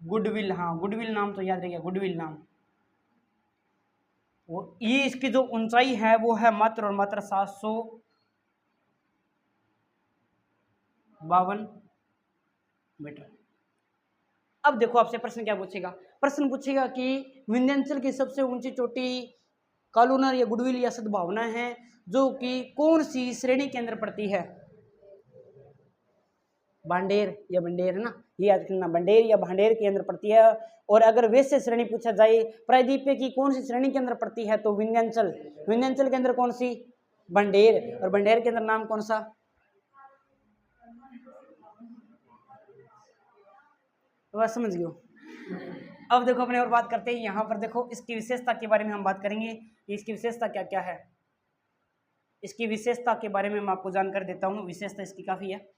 गुडविल। हाँ गुडविल नाम तो याद रखिएगा, गुडविल नाम। वो ये इसकी जो ऊंचाई है वो है मात्र और मात्र 752 मीटर। अब देखो आपसे प्रश्न क्या पूछेगा। प्रश्न पूछेगा कि विंध्याचल की सबसे ऊंची चोटी कालूनर या गुडविल या सद्भावना है, जो कि कौन सी श्रेणी के अंदर पड़ती है? भांडेर या भंडेर है ना, ये याद रखना, भंडेर या भांडेर के अंदर पड़ती है। और अगर वैसे श्रेणी पूछा जाए प्रायद्वीपीय की कौन सी श्रेणी के अंदर पड़ती है, तो विंध्याचल। विंध्याचल के अंदर कौन सी? भंडेर। और भंडेर के अंदर नाम कौन सा? तो बस समझ गयो। अब देखो अपने और बात करते हैं। यहाँ पर देखो इसकी विशेषता के बारे में हम बात करेंगे। इसकी विशेषता क्या क्या है, इसकी विशेषता के बारे में मैं आपको जानकारी देता हूँ। विशेषता इसकी काफी है।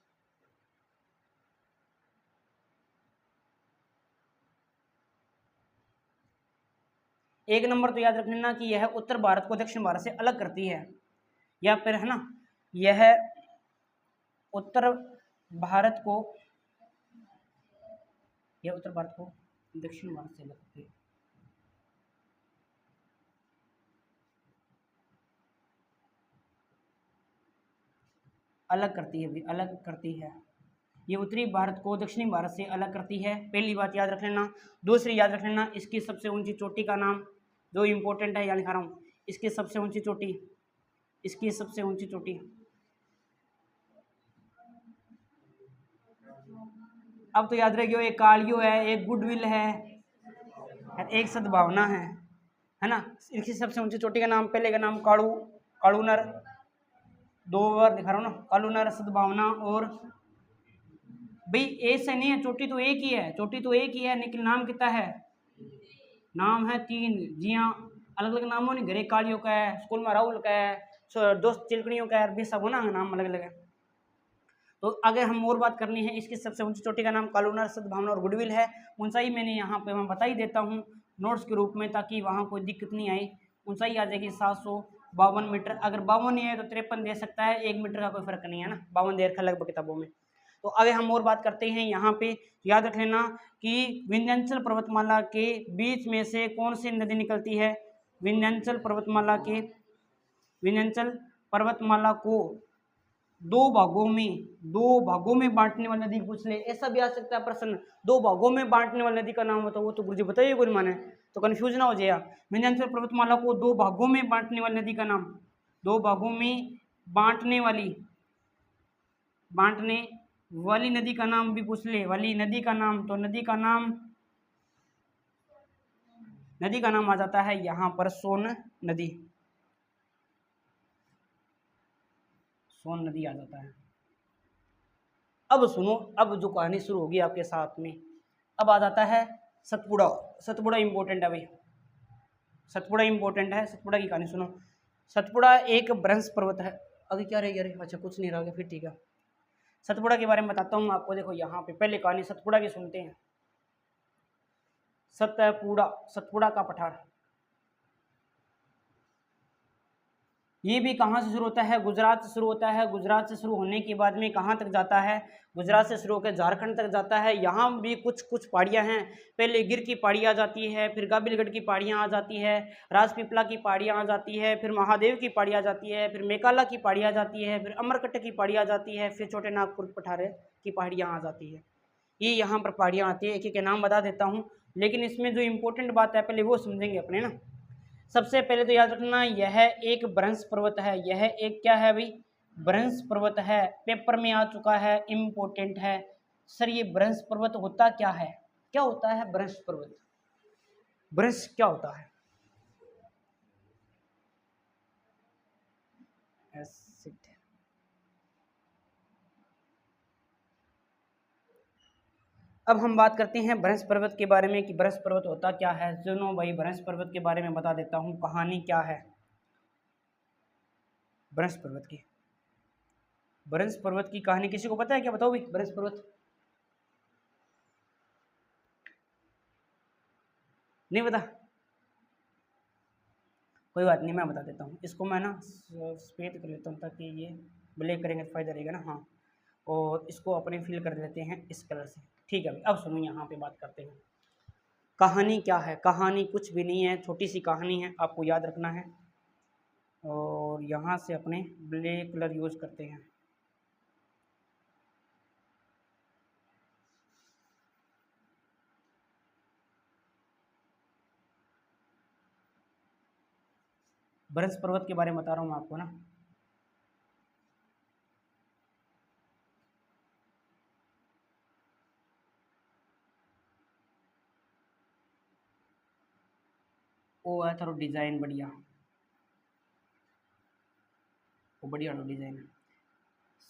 एक नंबर तो याद रख लेना कि यह उत्तर भारत को दक्षिण भारत से अलग करती है, या फिर है ना, यह उत्तर भारत को, यह उत्तर भारत को दक्षिण भारत से अलग करती है। अलग करती है भी, अलग करती है। ये उत्तरी भारत को दक्षिणी भारत से अलग करती है, पहली बात याद रख लेना। दूसरी याद रख लेना, इसकी सबसे ऊंची चोटी का नाम जो इंपॉर्टेंट है, यानी लिखा रहा हूँ, इसकी सबसे ऊंची चोटी, इसकी सबसे ऊंची चोटी। अब तो याद रखियो, एक कालियो है, एक गुडविल है, एक सद्भावना है ना। इसकी सबसे ऊंची चोटी का नाम, पहले का नाम कालूनर, 2 बार दिखा रहा हूँ ना, कालूनर, सद्भावना। और भाई ऐसे नहीं है, चोटी तो एक ही है, चोटी तो एक ही है, लेकिन नाम कितना है? नाम है 3। जी हाँ, अलग अलग नामों नहीं, घरे कालियों का है, स्कूल में राहुल का है, दोस्त चिलकड़ियों का है, सब होना नाम अलग अलग है। तो अगर हम और बात करनी है, इसकी सबसे ऊंची चोटी का नाम कालूनर, सद्भावना और गुडविल है। ऊंचाई मैंने यहाँ पे मैं बता ही देता हूँ नोट्स के रूप में, ताकि वहाँ कोई दिक्कत नहीं आए। ऊंचाई आ जाएगी 752 मीटर। अगर 52 नहीं है तो 53 दे सकता है, 1 मीटर का कोई फर्क नहीं है ना, 52 दे रखा लगभग किताबों में। तो आगे हम और बात करते हैं। यहाँ पे याद रख लेना कि विंध्याचल पर्वतमाला के बीच में से कौन सी नदी निकलती है? विंध्याचल पर्वतमाला के, विंध्याचल पर्वतमाला को 2 भागों में बांटने वाली नदी पूछ ले, ऐसा भी आ सकता है प्रश्न। 2 भागों में बांटने वाली नदी का नाम होता है, वो तो गुरुजी बताइए, गुरु माने तो कंफ्यूज ना हो जाए। विंध्याचल पर्वतमाला को 2 भागों में बांटने वाली नदी का नाम, 2 भागों में बांटने वाली नदी का नाम भी पूछ ले, वाली नदी का नाम, तो नदी का नाम आ जाता है यहाँ पर सोन नदी, सोन नदी आ जाता है। अब सुनो, अब जो कहानी शुरू होगी आपके साथ में, अब आ जाता है सतपुड़ा। सतपुड़ा इंपॉर्टेंट है भाई, सतपुड़ा इंपॉर्टेंट है। सतपुड़ा की कहानी सुनो। सतपुड़ा एक ब्रह्मस पर्वत है। अभी क्या रह गया? अच्छा कुछ नहीं रह गया, फिर ठीक है। सतपुड़ा के बारे में बताता हूँ आपको। देखो यहाँ पे पहले कहानी सतपुड़ा की सुनते हैं। सतपुड़ा का पठार, ये भी कहाँ से शुरू होता है? गुजरात से शुरू होता है। गुजरात से शुरू होने के बाद में कहाँ तक जाता है? गुजरात से शुरू होकर झारखंड तक जाता है। यहाँ भी कुछ पहाड़ियाँ हैं। पहले गिर की पहाड़ी आ जाती है, फिर गाबिलगढ़ की पहाड़ियाँ आ जाती है, राजपीपला की पहाड़ियाँ आ जाती है, फिर महादेव की पहाड़ी आ जाती है, फिर मेकाला की पहाड़ी आ जाती है, फिर अमरकट्ट की पहाड़ी आ जाती है, फिर छोटे नागपुर पठारे की पहाड़ियाँ आ जाती है। ये यहाँ पर पहाड़ियाँ आती है। एक एक नाम बता देता हूँ, लेकिन इसमें जो इम्पोर्टेंट बात है पहले वो समझेंगे अपने ना। सबसे पहले तो याद रखना, यह एक ब्रह्मस पर्वत है। यह एक क्या है भाई? ब्रह्मस पर्वत है। पेपर में आ चुका है, इम्पोर्टेंट है। सर ये ब्रह्मस पर्वत होता क्या है? क्या होता है ब्रह्मस पर्वत? ब्रह्मस क्या होता है? एसिड। अब हम बात करते हैं ब्रह्मस पर्वत के बारे में कि ब्रह्मस पर्वत होता क्या है। सुनो भाई, ब्रह्मस पर्वत के बारे में बता देता हूँ, कहानी क्या है ब्रह्मस पर्वत की। ब्रह्मस पर्वत की कहानी किसी को पता है क्या? बताओ भाई, ब्रह्मस पर्वत नहीं पता? कोई बात नहीं, मैं बता देता हूँ इसको। मैं ना सफ़ेद कर लेता हूँ ताकि ये ब्लैक करेंगे तो फ़ायदा रहेगा ना। हाँ, और इसको अपने फिल कर देते हैं इस कलर से। ठीक है भाई, अब सुनो, यहाँ पे बात करते हैं कहानी क्या है। कहानी कुछ भी नहीं है, छोटी सी कहानी है, आपको याद रखना है। और यहाँ से अपने ब्लैक कलर यूज़ करते हैं। ब्रह्मस पर्वत के बारे में बता रहा हूँ मैं आपको ना। वो है थोड़ा डिज़ाइन बढ़िया, वो बढ़िया डिज़ाइन है।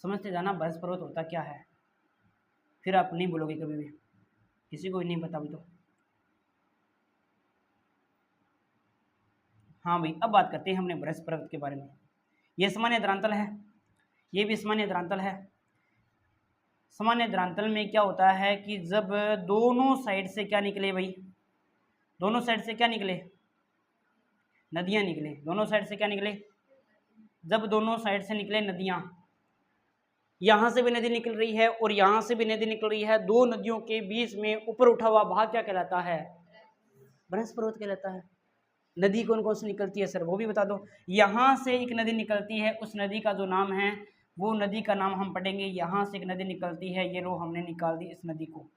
समझते जाना ब्रह्मस पर्वत होता क्या है, फिर आप नहीं बोलोगे कभी भी, किसी को भी नहीं पता भी तो। हाँ भाई, अब बात करते हैं हमने ब्रह्मस पर्वत के बारे में। ये सामान्य द्रांतल है, ये भी सामान्य द्रांतल है। सामान्य द्रांतल में क्या होता है कि जब दोनों साइड से क्या निकले भाई, दोनों साइड से क्या निकले, नदियाँ निकले। दोनों साइड से क्या निकले, जब दोनों साइड से निकले नदियाँ, यहाँ से भी नदी निकल रही है और यहाँ से भी नदी निकल रही है, दो नदियों के बीच में ऊपर उठा हुआ भाग क्या कहलाता है? ब्रह्मस पर्वत कहलाता है। नदी कौन कौन सी निकलती है सर, वो भी बता दो। यहाँ से एक नदी निकलती है, उस नदी का जो नाम है वो नदी का नाम हम पढ़ेंगे। यहाँ से एक नदी निकलती है, ये लो हमने निकाल दी इस नदी को,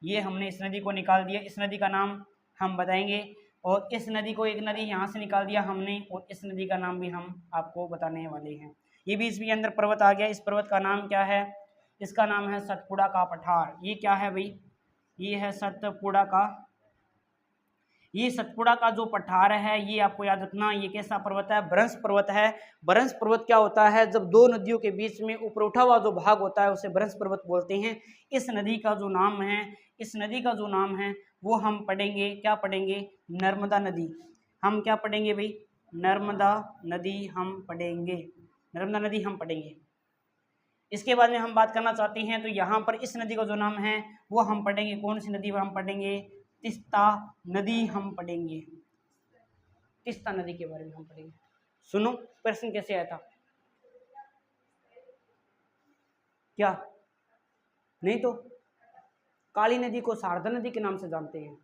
ये हमने इस नदी को निकाल दिया, इस नदी का नाम हम बताएंगे। और इस नदी को, एक नदी यहाँ से निकाल दिया हमने, और इस नदी का नाम भी हम आपको बताने वाले हैं। ये भी इसके अंदर पर्वत आ गया। इस पर्वत का नाम क्या है? इसका नाम है सतपुड़ा का पठार। ये क्या है भाई? ये है सतपुड़ा का, ये सतपुड़ा का जो पठार है, ये आपको याद रखना। ये कैसा पर्वत है? ब्रह्मस पर्वत है। ब्रह्मस पर्वत क्या होता है? जब दो नदियों के बीच में ऊपर उठा हुआ जो भाग होता है उसे ब्रह्मस पर्वत बोलते हैं। इस नदी का जो नाम है, इस नदी का जो नाम है वो हम पढ़ेंगे, क्या पढ़ेंगे? नर्मदा नदी। हम क्या पढ़ेंगे भाई? नर्मदा नदी हम पढ़ेंगे, नर्मदा नदी हम पढ़ेंगे। इसके बाद में हम बात करना चाहते हैं तो यहाँ पर इस नदी का जो नाम है वो हम पढ़ेंगे। कौन सी नदी हम पढ़ेंगे? तीस्ता नदी हम पढ़ेंगे। तीस्ता नदी के बारे में हम पढ़ेंगे। सुनो, प्रश्न कैसे आया था? क्या नहीं तो काली नदी को शारदा नदी के नाम से जानते हैं,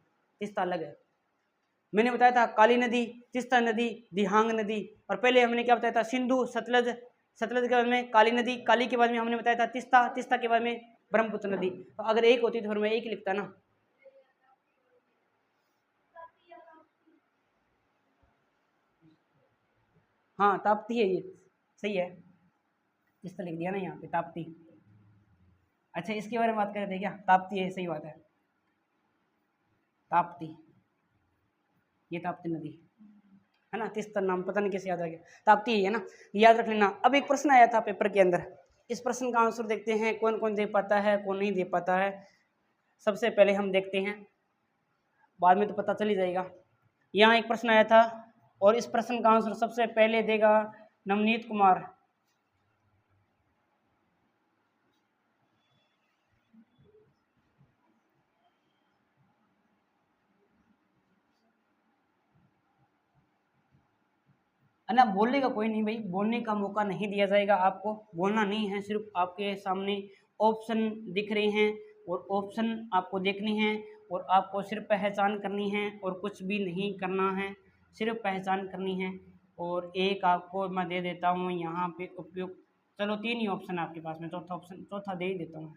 तीस्ता अलग है। मैंने बताया था काली नदी, तीस्ता नदी, दिहांग नदी, और पहले हमने क्या बताया था? सिंधु, सतलज, सतलज के बाद में काली नदी, काली के बाद में हमने बताया था तीस्ता, तीस्ता के बाद में ब्रह्मपुत्र नदी। तो अगर एक होती तो फिर मैं एक ही लिखता ना। हाँ, ताप्ती है ये, सही है, तीस्ता लिख दिया ना यहाँ पे, ताप्ती। अच्छा, इसके बारे में बात कर रहे थे क्या? ताप्ती है, सही बात है, ताप्ती, ये ताप्ती नदी है ना। तीस्ता नाम पता नहीं कैसे याद आ गया, ताप्ती है ना, याद रख लेना। अब एक प्रश्न आया था पेपर के अंदर, इस प्रश्न का आंसर देखते हैं कौन कौन दे पाता है, कौन नहीं दे पाता है। सबसे पहले हम देखते हैं, बाद में तो पता चल ही जाएगा। यहाँ एक प्रश्न आया था और इस प्रश्न का आंसर सबसे पहले देगा नवनीत कुमार। है ना, बोलने का कोई नहीं भाई, बोलने का मौका नहीं दिया जाएगा आपको, बोलना नहीं है। सिर्फ आपके सामने ऑप्शन दिख रहे हैं और ऑप्शन आपको देखने हैं और आपको सिर्फ पहचान करनी है और कुछ भी नहीं करना है, सिर्फ पहचान करनी है। और एक आपको मैं दे देता हूँ यहाँ पे उपयुक्त, चलो 3 ही ऑप्शन आपके पास में, चौथा ऑप्शन, चौथा दे ही देता हूँ।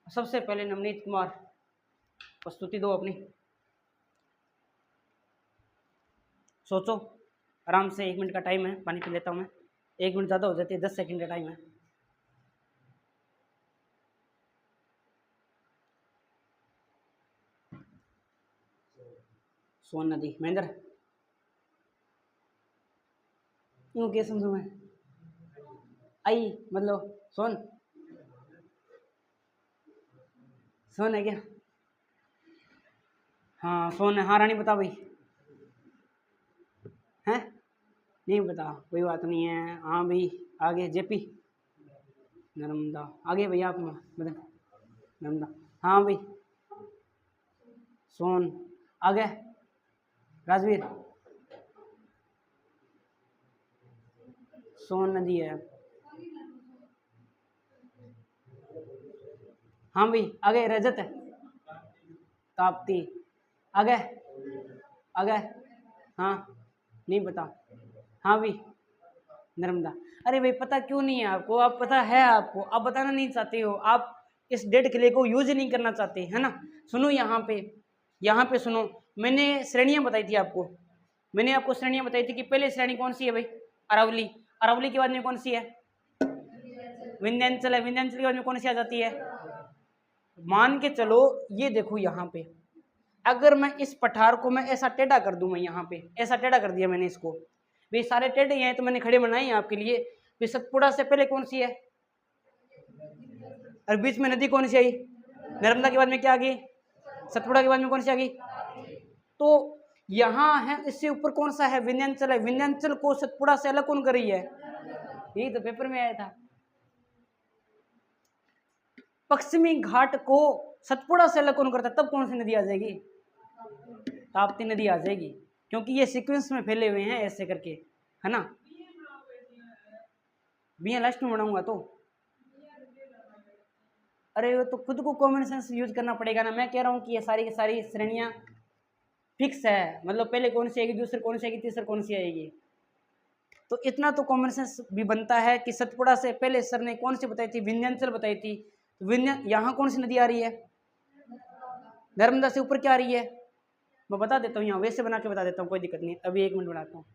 सबसे पहले नवनीत कुमार, प्रस्तुति दो अपनी, सोचो आराम से। 1 मिनट का टाइम है, पानी पी लेता हूँ मैं। 1 मिनट ज़्यादा हो जाती है, 10 सेकंड का टाइम है। सोन नदी, महेंद्र यूँ क्या समझूँ मैं? आई मतलब सोन, सोन है क्या? हाँ सोन है। हाँ रानी बता भाई। हैं? नहीं बता, कोई बात नहीं है। हाँ भाई आगे जेपी। नर्मदा। आगे भैया आप बता। नर्मदा। हाँ भाई सोन। आगे राजवीर। सोन नदी है। हाँ भाई आगे रजत है। ताप्ती। आगे आगे। हाँ नहीं बता। हाँ भाई नर्मदा। अरे भाई पता क्यों नहीं है आपको? आप पता है आपको, आप बताना नहीं चाहते हो। आप इस डेड क्ले को यूज नहीं करना चाहते है ना। सुनो यहाँ पे सुनो। मैंने श्रेणियां बताई थी आपको। मैंने आपको श्रेणियां बताई थी कि पहले श्रेणी कौन सी है भाई? अरावली। अरावली के बाद में कौन सी है? विंध्याचल है। विंध्याचल के बाद में कौन सी आ जाती है? मान के चलो ये देखो यहाँ पे, अगर मैं इस पठार को मैं ऐसा टेढ़ा कर दूं, मैं यहाँ पे ऐसा टेढ़ा कर दिया मैंने इसको, भाई सारे टेढ़े हैं तो मैंने खड़े बनाए हैं आपके लिए। भाई सतपुड़ा से पहले कौन सी है? और बीच में नदी कौन सी आई? नर्मदा के बाद में क्या आ गई? सतपुड़ा के बाद में कौन सी आ गई? तो यहाँ है, इससे ऊपर कौन सा है? विंध्याचल है। विंध्याचल को सतपुड़ा से अलग कौन कर रही है? यही तो पेपर में आया था। पश्चिमी घाट को सतपुड़ा से अलग कौन करता है? तब कौन सी नदी आ जाएगी? ताप्ती नदी आ जाएगी, क्योंकि ये सीक्वेंस में फैले हुए हैं ऐसे करके, है ना। बी लास्ट में बनाऊंगा तो अरे वो तो खुद को कॉमन सेंस यूज करना पड़ेगा ना। मैं कह रहा हूँ कि ये सारी की सारी श्रेणियां फिक्स है, मतलब पहले कौन सी आएगी, दूसरी कौन सी आएगी, तीसरी कौन सी आएगी। तो इतना तो कॉमन सेंस भी बनता है कि सतपुड़ा से पहले सर ने कौन सी बताई थी? विंध्याचल बताई थी। यहाँ कौन सी नदी आ रही है? नर्मदा से ऊपर क्या आ रही है? मैं बता देता हूँ, यहाँ वैसे बना के बता देता हूँ, कोई दिक्कत नहीं। अभी 1 मिनट बनाता हूँ।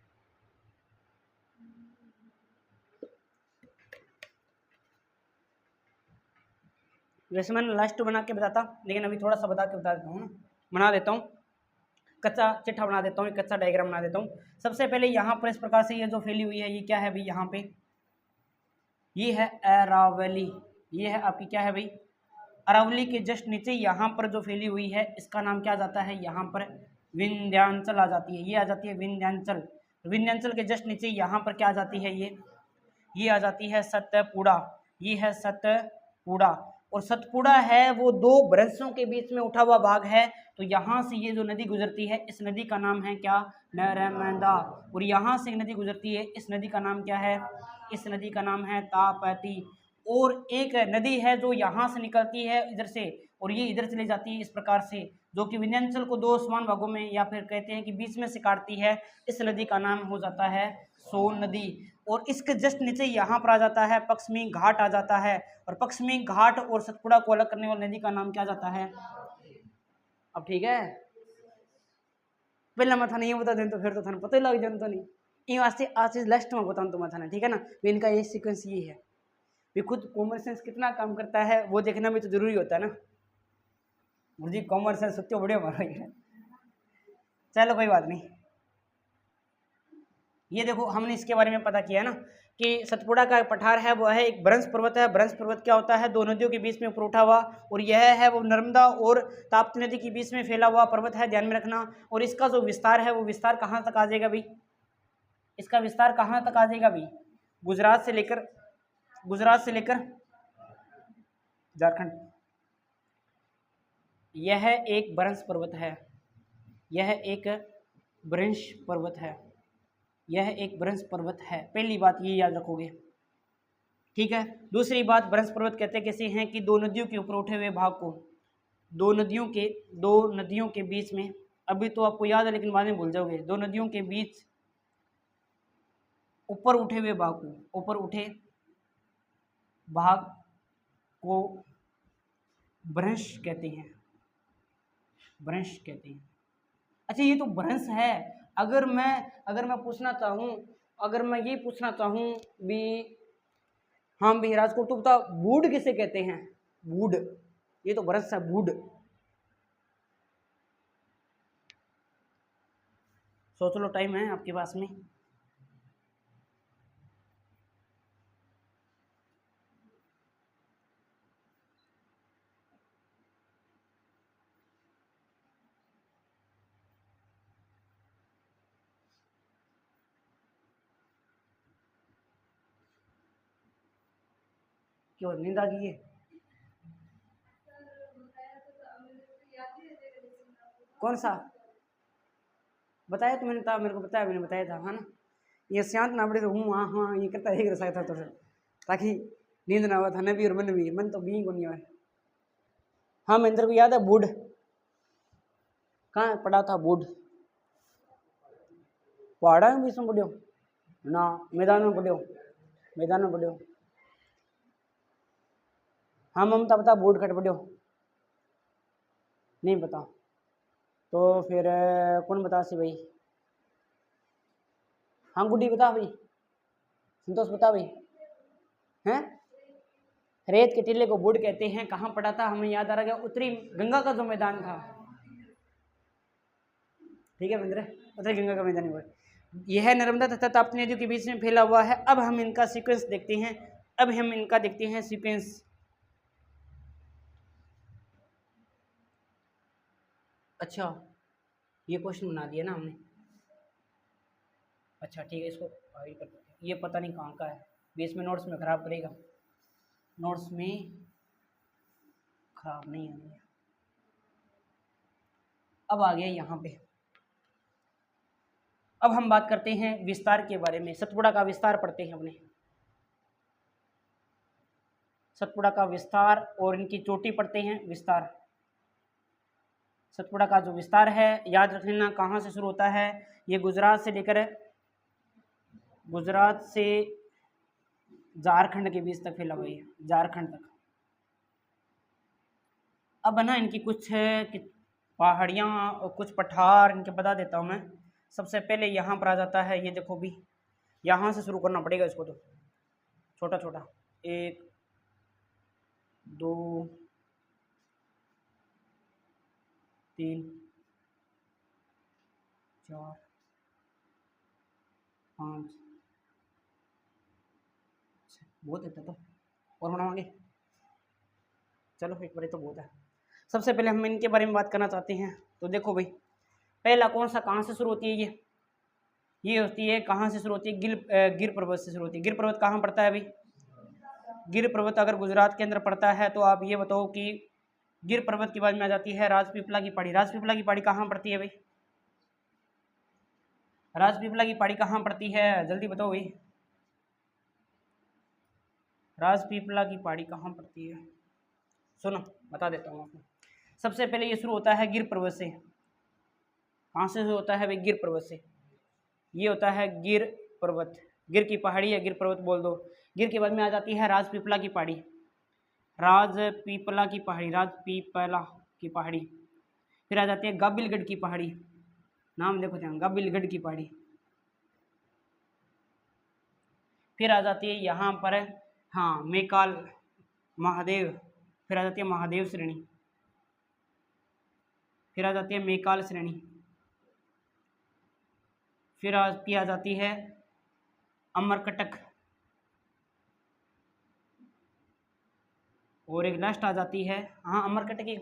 वैसे मैंने लास्ट बना के बताता, लेकिन अभी थोड़ा सा बता के बता देता हूँ ना, बना देता हूँ। कच्चा चिट्ठा बना देता हूँ, एक कच्चा डायग्राम बना देता हूँ। सबसे पहले यहाँ पर इस प्रकार से ये जो फैली हुई है, ये क्या है भाई? यहाँ पे ये है अरावली। ये है आपकी क्या है भाई? अरावली के जस्ट नीचे यहाँ पर जो फैली हुई है, इसका नाम क्या जाता है? यहाँ पर विंध्याचल आ जाती है। ये आ जाती है विंध्याचल। विंध्याचल के जस्ट नीचे यहाँ पर क्या आ जाती है? ये आ जाती है सतपुड़ा। ये है सतपुड़ा। और सतपुड़ा है वो दो ब्रशों के बीच में उठा हुआ भाग है। तो यहाँ से ये जो नदी गुजरती है, इस नदी का नाम है क्या? नर्मदा। और यहाँ से नदी गुजरती है, इस नदी का नाम क्या है? इस नदी का नाम है ताप्ती। और एक नदी है जो यहाँ से निकलती है इधर से, और ये इधर चली जाती है इस प्रकार से, जो कि विंध्याचल को दो समान भागों में, या फिर कहते हैं कि बीच में से काटती है। इस नदी का नाम हो जाता है सोन नदी। और इसके जस्ट नीचे यहाँ पर आ जाता है पश्चिमी घाट आ जाता है। और पश्चिमी घाट और सतपुड़ा को अलग करने वाली नदी का नाम क्या जाता है? अब ठीक है, पहले मैं था नहीं बता दें तो फिर तो था पता ही लग जाता नहीं। ये वास्ते आज चीज लास्ट में बताऊँ तो मैं था, ठीक है ना। इनका ये सीक्वेंस ये है भी। खुद कॉमन सेंस कितना काम करता है वो देखना भी तो जरूरी होता है ना। मुझे कॉमन सेंस सत्य बढ़िया मारा है। चलो कोई बात नहीं। ये देखो हमने इसके बारे में पता किया ना कि सतपुड़ा का पठार है वो है एक ब्रंश पर्वत है। ब्रंश पर्वत क्या होता है? दो नदियों के बीच में ऊपर उठा हुआ। और यह है वो नर्मदा और ताप्ती नदी के बीच में फैला हुआ पर्वत है, ध्यान में रखना। और इसका जो विस्तार है वो विस्तार कहाँ तक आ जाएगा भाई? इसका विस्तार कहाँ तक आ जाएगा भाई? गुजरात से लेकर झारखंड। यह एक ब्रंश पर्वत है। यह एक ब्रंश पर्वत है। यह एक ब्रंश पर्वत है। पहली बात ये याद रखोगे, ठीक है। दूसरी बात, ब्रंश पर्वत कहते कैसे हैं कि दो नदियों के ऊपर उठे हुए भाग को, दो नदियों के बीच में, अभी तो आपको याद है लेकिन बाद में भूल जाओगे, दो नदियों के बीच ऊपर उठे हुए भाग को, ऊपर उठे भाग को ब्रंश कहते हैं। ब्रंश कहते हैं। अच्छा ये तो ब्रंश है। अगर मैं पूछना चाहूँ, अगर मैं ये पूछना चाहूँ भी, हाँ भी राजकोट तो बता, बूढ़ किसे कहते हैं? बूढ़, ये तो ब्रंश है बूढ़। सोच लो, टाइम है आपके पास में। क्यों नींद आ गई है? कौन सा बताया तो मैंने था, मेरे को बताया, मैंने बताया था, है ना। ये शांत ना पड़े तो हूँ हाँ हाँ ये करता है सकता तो ताकि नींद ना हुआ था। न भी और मन तो भी को नहीं हुआ। हाँ महेंद्र को याद है बूढ़ कहाँ पड़ा था? बूढ़ पहाड़ा में बीच में पढ़ो ना, मैदान में पढ़ो, मैदान में पढ़ो। हाँ ममता बता बूढ़ कट पढ़ो नहीं पता तो फिर कौन बता सी भाई? हाँ गुड्डी बता भाई, संतोष बता भाई। हैं रेत के टीले को बूढ़ कहते हैं, कहाँ पड़ा था? हमें याद आ रहा है उत्तरी गंगा का जो मैदान था। ठीक है मित्र, उत्तरी गंगा का मैदान हुआ। यह है नर्मदा तथा ताप्ती नदियों के बीच में फैला हुआ है। अब हम इनका सीक्वेंस देखते हैं, अब हम इनका देखते हैं सीक्वेंस। अच्छा ये क्वेश्चन बना दिया ना हमने। अच्छा ठीक है, इसको आगे कर देते हैं। ये पता नहीं कहाँ का है, बीच में नोट्स में खराब करेगा, नोट्स में खराब नहीं है। अब आ गया यहाँ पे। अब हम बात करते हैं विस्तार के बारे में। सतपुड़ा का विस्तार पढ़ते हैं अपने। सतपुड़ा का विस्तार और इनकी चोटी पढ़ते हैं विस्तार। सतपुड़ा का जो विस्तार है याद रख लेना कहाँ से शुरू होता है। ये गुजरात से लेकर गुजरात से झारखंड के बीच तक फैला हुआ है, झारखंड तक। अब है ना इनकी कुछ पहाड़ियाँ और कुछ पठार इनके बता देता हूँ मैं। सबसे पहले यहाँ पर आ जाता है, ये देखो भी यहाँ से शुरू करना पड़ेगा इसको, तो छोटा छोटा 1 2 3 4 5 बहुत है तो और बनाओगे, चलो एक बार तो बहुत है। सबसे पहले हम इनके बारे में बात करना चाहते हैं। तो देखो भाई पहला कौन सा कहाँ से शुरू होती है? ये होती है कहाँ से शुरू होती है? गिर पर्वत से शुरू होती है। गिर पर्वत कहाँ पड़ता है भाई? गिर पर्वत अगर गुजरात के अंदर पड़ता है तो आप ये बताओ कि गिर पर्वत के बाद में आ जाती है राजपीपला की पहाड़ी। राजपीपला की पहाड़ी कहाँ पड़ती है भाई? राजपीपला की पहाड़ी कहाँ पड़ती है? जल्दी बताओ भाई, राजपीपला की पहाड़ी कहाँ पड़ती है? सुनो बता देता हूँ आपको। सबसे पहले ये शुरू होता है गिर पर्वत से। कहाँ से शुरू होता है भाई? गिर पर्वत से। ये होता है गिर पर्वत, गिर की पहाड़ी या गिर पर्वत बोल दो। गिर के बाद में आ जाती है राजपीपला की पहाड़ी। राजपीपला की पहाड़ी, राजपीपला की पहाड़ी। फिर आ जाती है गाबिलगढ़ की पहाड़ी, नाम देखो ध्यान, गाबिलगढ़ की पहाड़ी। फिर आ जाती है यहाँ पर हाँ मेकाल महादेव। फिर आ जाती है महादेव श्रेणी। फिर आ जाती है मेकाल श्रेणी। फिर आ जाती है अमरकटक। और एक लास्ट आ जाती है हाँ अमरकटक एक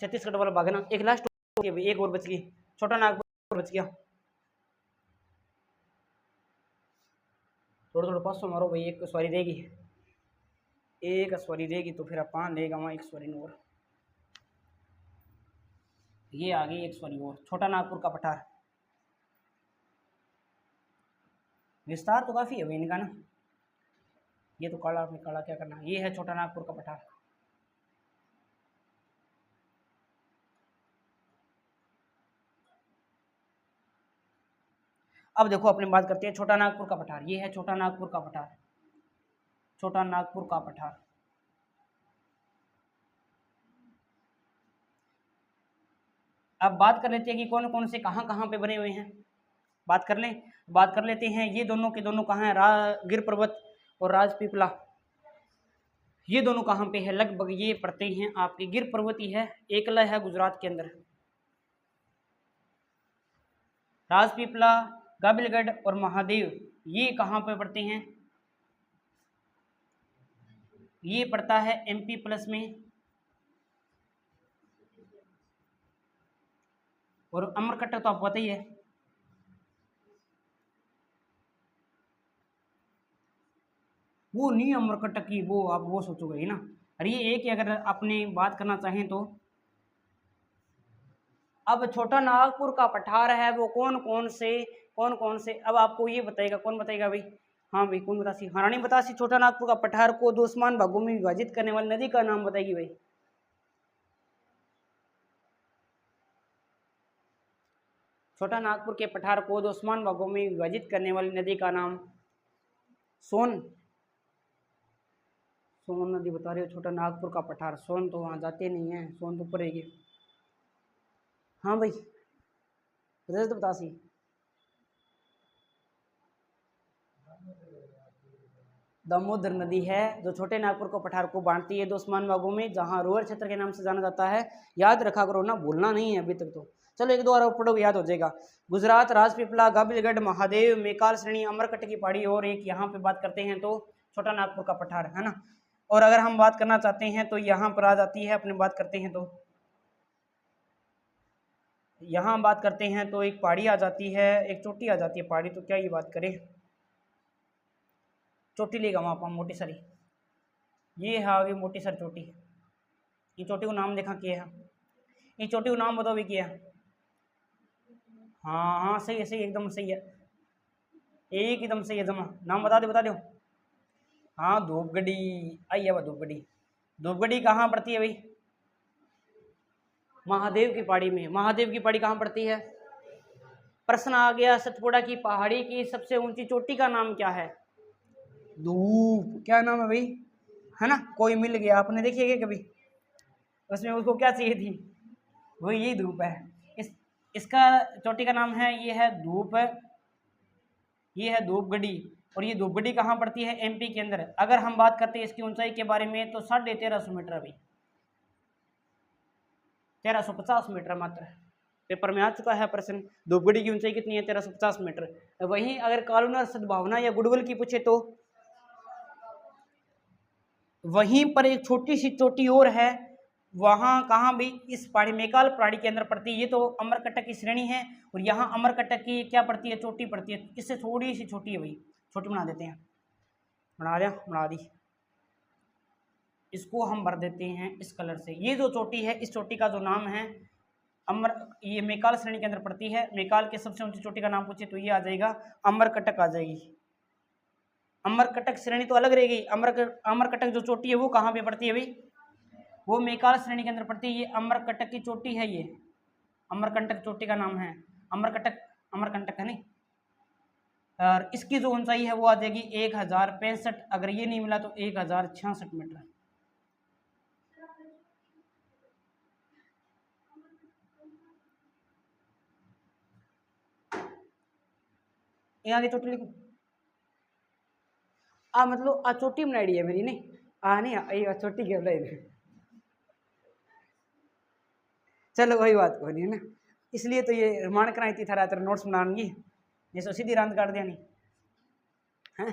छत्तीसगढ़ वाला भाग है ना। एक लास्ट एक और बच गई, छोटा नागपुर बच गया। थोड़ा थोड़ा पास मारो भाई, एक सवारी देगी, एक सवारी देगी तो फिर अपन लेगा वहाँ एक सवारी और। ये आ गई एक सवारी और, छोटा नागपुर का पठार। विस्तार तो काफ़ी है भाई इनका ना। ये तो काला में काला क्या करना, ये है छोटा नागपुर का पठार। अब देखो अपने बात करते हैं छोटा नागपुर का पठार। ये है छोटा नागपुर का पठार, छोटा नागपुर का पठार। अब बात कर लेते हैं कि कौन कौन से कहाँ कहाँ पे बने हुए हैं। बात कर लें, बात कर लेते हैं। ये दोनों के दोनों कहाँ हैं? गिर पर्वत और राजपीपला, ये दोनों कहाँ पे है? लगभग ये पड़ते हैं आपके गिर पर्वत ही है, एकला है गुजरात के अंदर। राजपीपला, गाबिलगढ़ और महादेव ये कहाँ पे पड़ते हैं? ये पड़ता है MP प्लस में। और अमरकटक तो आपको पता ही है। वो नहीं अमरकटक की, वो आप वो सोचोगे ना। और ये एक ही अगर अपने बात करना चाहें तो अब छोटा नागपुर का पठार है वो कौन कौन से, अब आपको ये बताएगा, कौन बताएगा भाई? हाँ भाई, कौन बतासी? हाँ, रानी बतासी छोटा नागपुर का पठार को दो समान भागों में विभाजित करने वाली नदी का नाम बताएगी भाई। छोटा नागपुर के पठार को दो समान भागों में विभाजित करने वाली नदी का नाम? सोन नदी बता रहे हो। छोटा नागपुर का पठार, सोन तो वहाँ जाते नहीं है, सोन तो ऊपर रहेगी। हाँ भाई, तो बतासी। दामोदर नदी है जो छोटे नागपुर को पठार को बांटती है दो समान भागों में, जहां रोहर क्षेत्र के नाम से जाना जाता है। याद रखा करो ना, भूलना नहीं है अभी तक तो। चलो एक दो और पढ़ो, याद हो जाएगा। गुजरात, राजपीपला, गाबिलगढ़, महादेव, मेकाल श्रेणी, अमरकट की पहाड़ी और एक यहाँ पे बात करते हैं तो छोटा नागपुर का पठार है ना। और अगर हम बात करना चाहते हैं तो यहाँ पर आ जाती है, अपने बात करते हैं तो यहाँ बात करते हैं तो एक पहाड़ी आ जाती है, एक चोटी आ जाती है। पहाड़ी तो क्या ये बात करें, चोटी लेगा वहाँ पर मोटी सारी, ये है आगे मोटी सारी चोटी। ये चोटी को नाम देखा क्या है, ये चोटी को नाम बताओ भी क्या है? हाँ हाँ, सही है, सही एकदम सही है, एकदम सही है जमा। नाम बता दो। हाँ, धूपगढ़ी। आई है धूपगढ़ी। धूपगढ़ी कहाँ पड़ती है भाई? महादेव की पहाड़ी में। महादेव की पहाड़ी कहाँ पड़ती है? प्रश्न आ गया, सतपुड़ा की पहाड़ी की सबसे ऊंची चोटी का नाम क्या है? धूप। क्या नाम है भाई? है ना, कोई मिल गया, आपने देखी है क्या कभी? उसमें उसको क्या चाहिए थी? वो यही धूप है। इसका चोटी का नाम है, ये है धूप, ये है धूपगढ़ी। और ये धूपगढ़ी कहाँ पड़ती है? एमपी के अंदर। अगर हम बात करते हैं इसकी ऊंचाई के बारे में तो 1350 मीटर अभी, 1350 मीटर मात्र। पेपर में आ चुका है प्रश्न, धूपगढ़ी की ऊंचाई कितनी है? 1350 मीटर। वहीं अगर कालूनर, सद्भावना या गुडवल की पूछे तो वहीं पर एक छोटी सी चोटी और है, वहां कहाँ भी? इस पहाड़ी, मेकाल पहाड़ी के अंदर पड़ती है। ये तो अमरकटक की श्रेणी है और यहाँ अमरकटक की क्या पड़ती है? चोटी पड़ती है। इससे थोड़ी सी छोटी है भाई, छोटी बना देते हैं, बना दी। इसको हम भर देते हैं इस कलर से। ये जो चोटी है, इस चोटी का जो नाम है ये मेकाल श्रेणी के अंदर पड़ती है। मेकाल के सबसे ऊंची चोटी का नाम पूछे तो ये आ जाएगा, अमरकटक आ जाएगी। अमरकटक श्रेणी तो अलग रहेगी। अमरकटक जो चोटी है वो कहाँ पे पड़ती है भाई? वो मेकाल श्रेणी के अंदर पड़ती है। ये अमरकटक की चोटी है, ये अमरकंटक चोटी का नाम है। अमरकंटक है नहीं। और इसकी जो ऊंचाई है वो आ जाएगी 1065। अगर ये नहीं मिला तो 1066 मीटर। यहाँ की चोटी लिखो मतलब चोटी बनाई है मेरी, नहीं नहीं चोटी क्या बनाई। चलो वही बात को नहीं है ना, इसलिए तो ये रिमांड कराई थी थारा तेरा नोट्स बनाएंगी, जैसे सीधी रांद काट दिया नहीं है।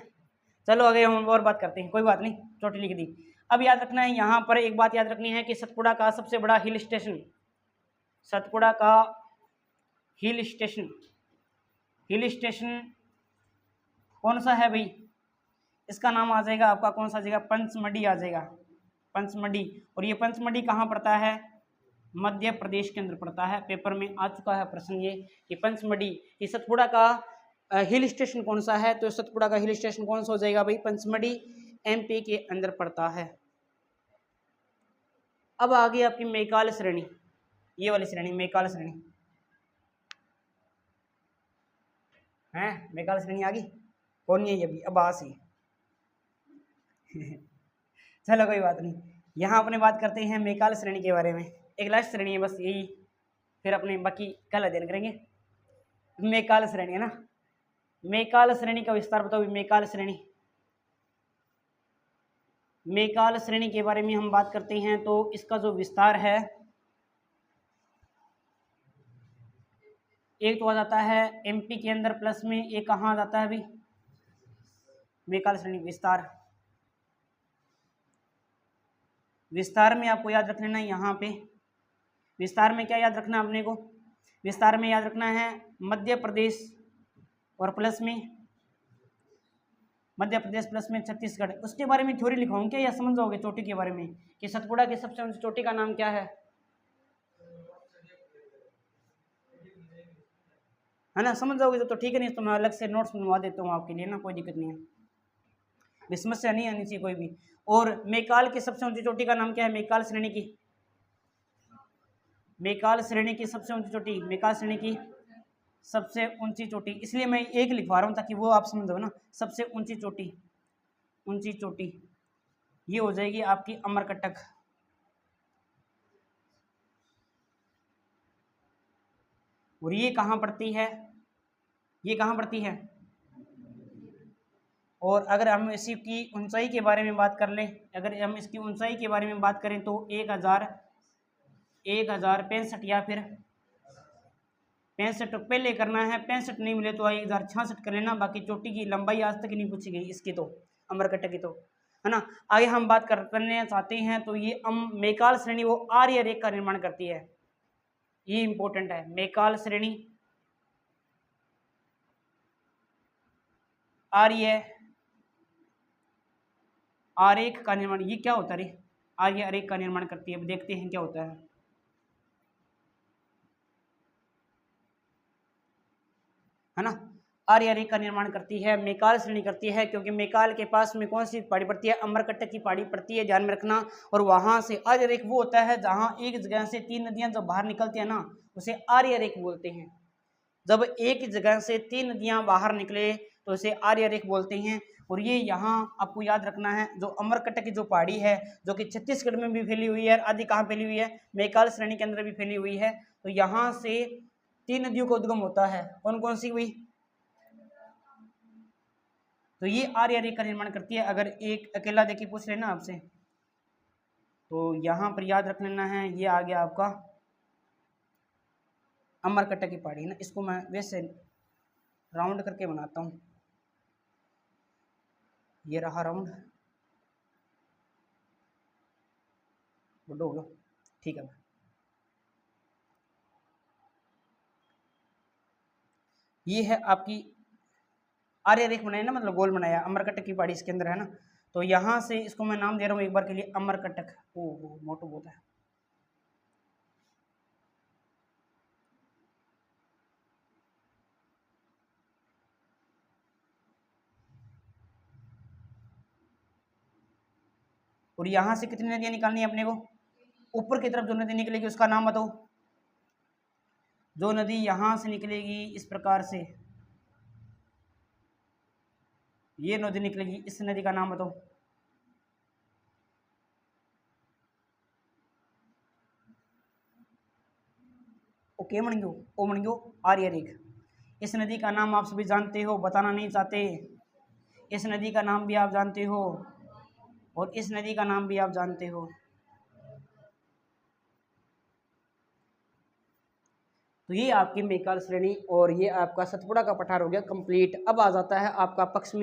चलो आगे हम और बात करते हैं, कोई बात नहीं, चोटी लिख दी। अब याद रखना है, यहाँ पर एक बात याद रखनी है कि सतपुड़ा का सबसे बड़ा हिल स्टेशन, सतपुड़ा का हिल स्टेशन कौन सा है भाई? इसका नाम आ जाएगा आपका, कौन सा जगह? पंचमढ़ी आ जाएगा, पंचमढ़ी। और ये पंचमढ़ी कहाँ पड़ता है? मध्य प्रदेश के अंदर पड़ता है। पेपर में आ चुका है प्रश्न ये कि पंचमढ़ी, ये सतपुड़ा का हिल स्टेशन कौन सा है? तो सतपुड़ा का हिल स्टेशन कौन सा हो जाएगा भाई? पंचमढ़ी, एमपी के अंदर पड़ता है। अब आ गई आपकी मेकाल श्रेणी, ये वाली श्रेणी मेकाल श्रेणी है। मेकाल श्रेणी आ गई, कौन नहीं है ये भी? अब आसी चलो कोई बात नहीं, यहाँ अपने बात करते हैं मेकाल श्रेणी के बारे में। एक लास्ट श्रेणी है बस यही, फिर अपने बाकी कल अध्ययन करेंगे। मेकाल श्रेणी है ना, मेकाल श्रेणी का विस्तार बताओ। मेकाल श्रेणी के बारे में हम बात करते हैं तो इसका जो विस्तार है, एक तो आ जाता है एमपी के अंदर प्लस में, एक कहाँ आ जाता है अभी? मेकाल श्रेणी विस्तार में आपको याद रख लेना है। यहाँ पे विस्तार में क्या याद रखना है अपने को? विस्तार में याद रखना है मध्य प्रदेश और प्लस में मध्य प्रदेश प्लस में छत्तीसगढ़। उसके बारे में थ्योरी लिखाऊं क्या, या समझ जाओगे चोटी के बारे में कि सतपुड़ा की सबसे ऊंची चोटी का नाम क्या है ना, समझ जाओगे तो ठीक है, नहीं तो मैं अलग से नोट्स बनवा देता हूँ आपके लिए ना, कोई दिक्कत नहीं है, समस्या नहीं आनी चाहिए कोई भी। और मेकाल की सबसे ऊंची चोटी का नाम क्या है, मेकाल श्रेणी की, मेकाल श्रेणी की सबसे ऊंची चोटी, मेकाल श्रेणी की सबसे ऊंची चोटी, इसलिए मैं एक लिखवा रहा हूँ ताकि वो आप समझ दो ना। सबसे ऊंची चोटी, ऊंची चोटी ये हो जाएगी आपकी अमरकटक। और ये कहाँ पड़ती है, ये कहाँ पड़ती है। और अगर हम इसी की ऊंचाई के बारे में बात कर लें, अगर हम इसकी ऊंचाई के बारे में बात करें तो 1065 या फिर 65 पहले करना है, 65 नहीं मिले तो 1066 कर लेना। बाकी चोटी की लंबाई आज तक नहीं पूछी गई इसकी तो, अमरकटक की तो, है ना। आगे हम बात करने चाहते हैं तो ये मेकाल श्रेणी वो आर्य रेख का निर्माण करती है, ये इंपॉर्टेंट है। मेकाल श्रेणी आर्य आरेख का निर्माण, ये क्या होता है रे, आर्य आरेख का निर्माण करती है। अब देखते हैं क्या होता है ना। आर्य आरेख का निर्माण करती है, मेकाल श्रेणी करती है, क्योंकि मेकाल के पास में कौन सी पहाड़ी पड़ती है, अमरकटक की पहाड़ी पड़ती है, ध्यान में रखना। और वहां से आर्य रेख वो होता है जहां एक जगह से 3 नदियां जब बाहर निकलती है ना, उसे आर्य रेख बोलते हैं। जब एक जगह से 3 नदियां बाहर निकले तो उसे आर्य रेख बोलते हैं। और ये यहाँ आपको याद रखना है, जो अमरकटक की जो पहाड़ी है, जो कि छत्तीसगढ़ में भी फैली हुई है, आदि कहाँ फैली हुई है, मेकाल श्रेणी के अंदर भी फैली हुई है। तो यहाँ से 3 नदियों का उद्गम होता है, कौन कौन सी हुई, तो ये आर्य रेख का निर्माण करती है। अगर एक अकेला देखिए पूछ लेना आपसे तो यहाँ पर याद रख लेना है, ये आ गया आपका अमरकटक की पहाड़ी ना। इसको मैं वैसे राउंड करके बनाता हूँ, ये रहा राउंड, हो ठीक है। ये है आपकी आर्य रेख बनाई ना, मतलब गोल बनाया, अमरकटक की पहाड़ी इसके अंदर है ना। तो यहाँ से इसको मैं नाम दे रहा हूँ एक बार के लिए, अमरकटक। ओ मोटो बहुत है। और यहाँ से कितनी नदियाँ निकालनी है अपने को, ऊपर की तरफ जो नदी निकलेगी उसका नाम बताओ। जो नदी यहाँ से निकलेगी इस प्रकार से, ये नदी निकलेगी, इस नदी का नाम बताओ। ओके मणियो, ओ मणियो, आर्य रेख। इस नदी का नाम आप सभी जानते हो, बताना नहीं चाहते। इस नदी का नाम भी आप जानते हो और इस नदी का नाम भी आप जानते हो। तो ये आपकी मेकाल श्रेणी और ये आपका सतपुड़ा का पठार हो गया कंप्लीट। अब आ जाता है आपका पश्चिम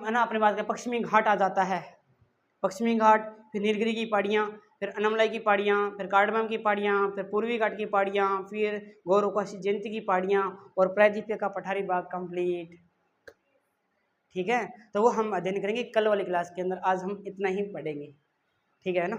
है ना, अपने पास पश्चिमी घाट आ जाता है। पश्चिमी घाट, फिर नीलगिरी की पहाड़ियाँ, फिर अनमलाई की पहाड़ियाँ, फिर कार्डमम की पहाड़ियाँ, फिर पूर्वी घाट की पहाड़ियाँ, फिर गौरवकाशी जयंती की पहाड़ियाँ और प्रायद्वीपीय का पठारी भाग कंप्लीट। ठीक है, तो वो हम अध्ययन करेंगे कल वाली क्लास के अंदर। आज हम इतना ही पढ़ेंगे, ठीक है ना।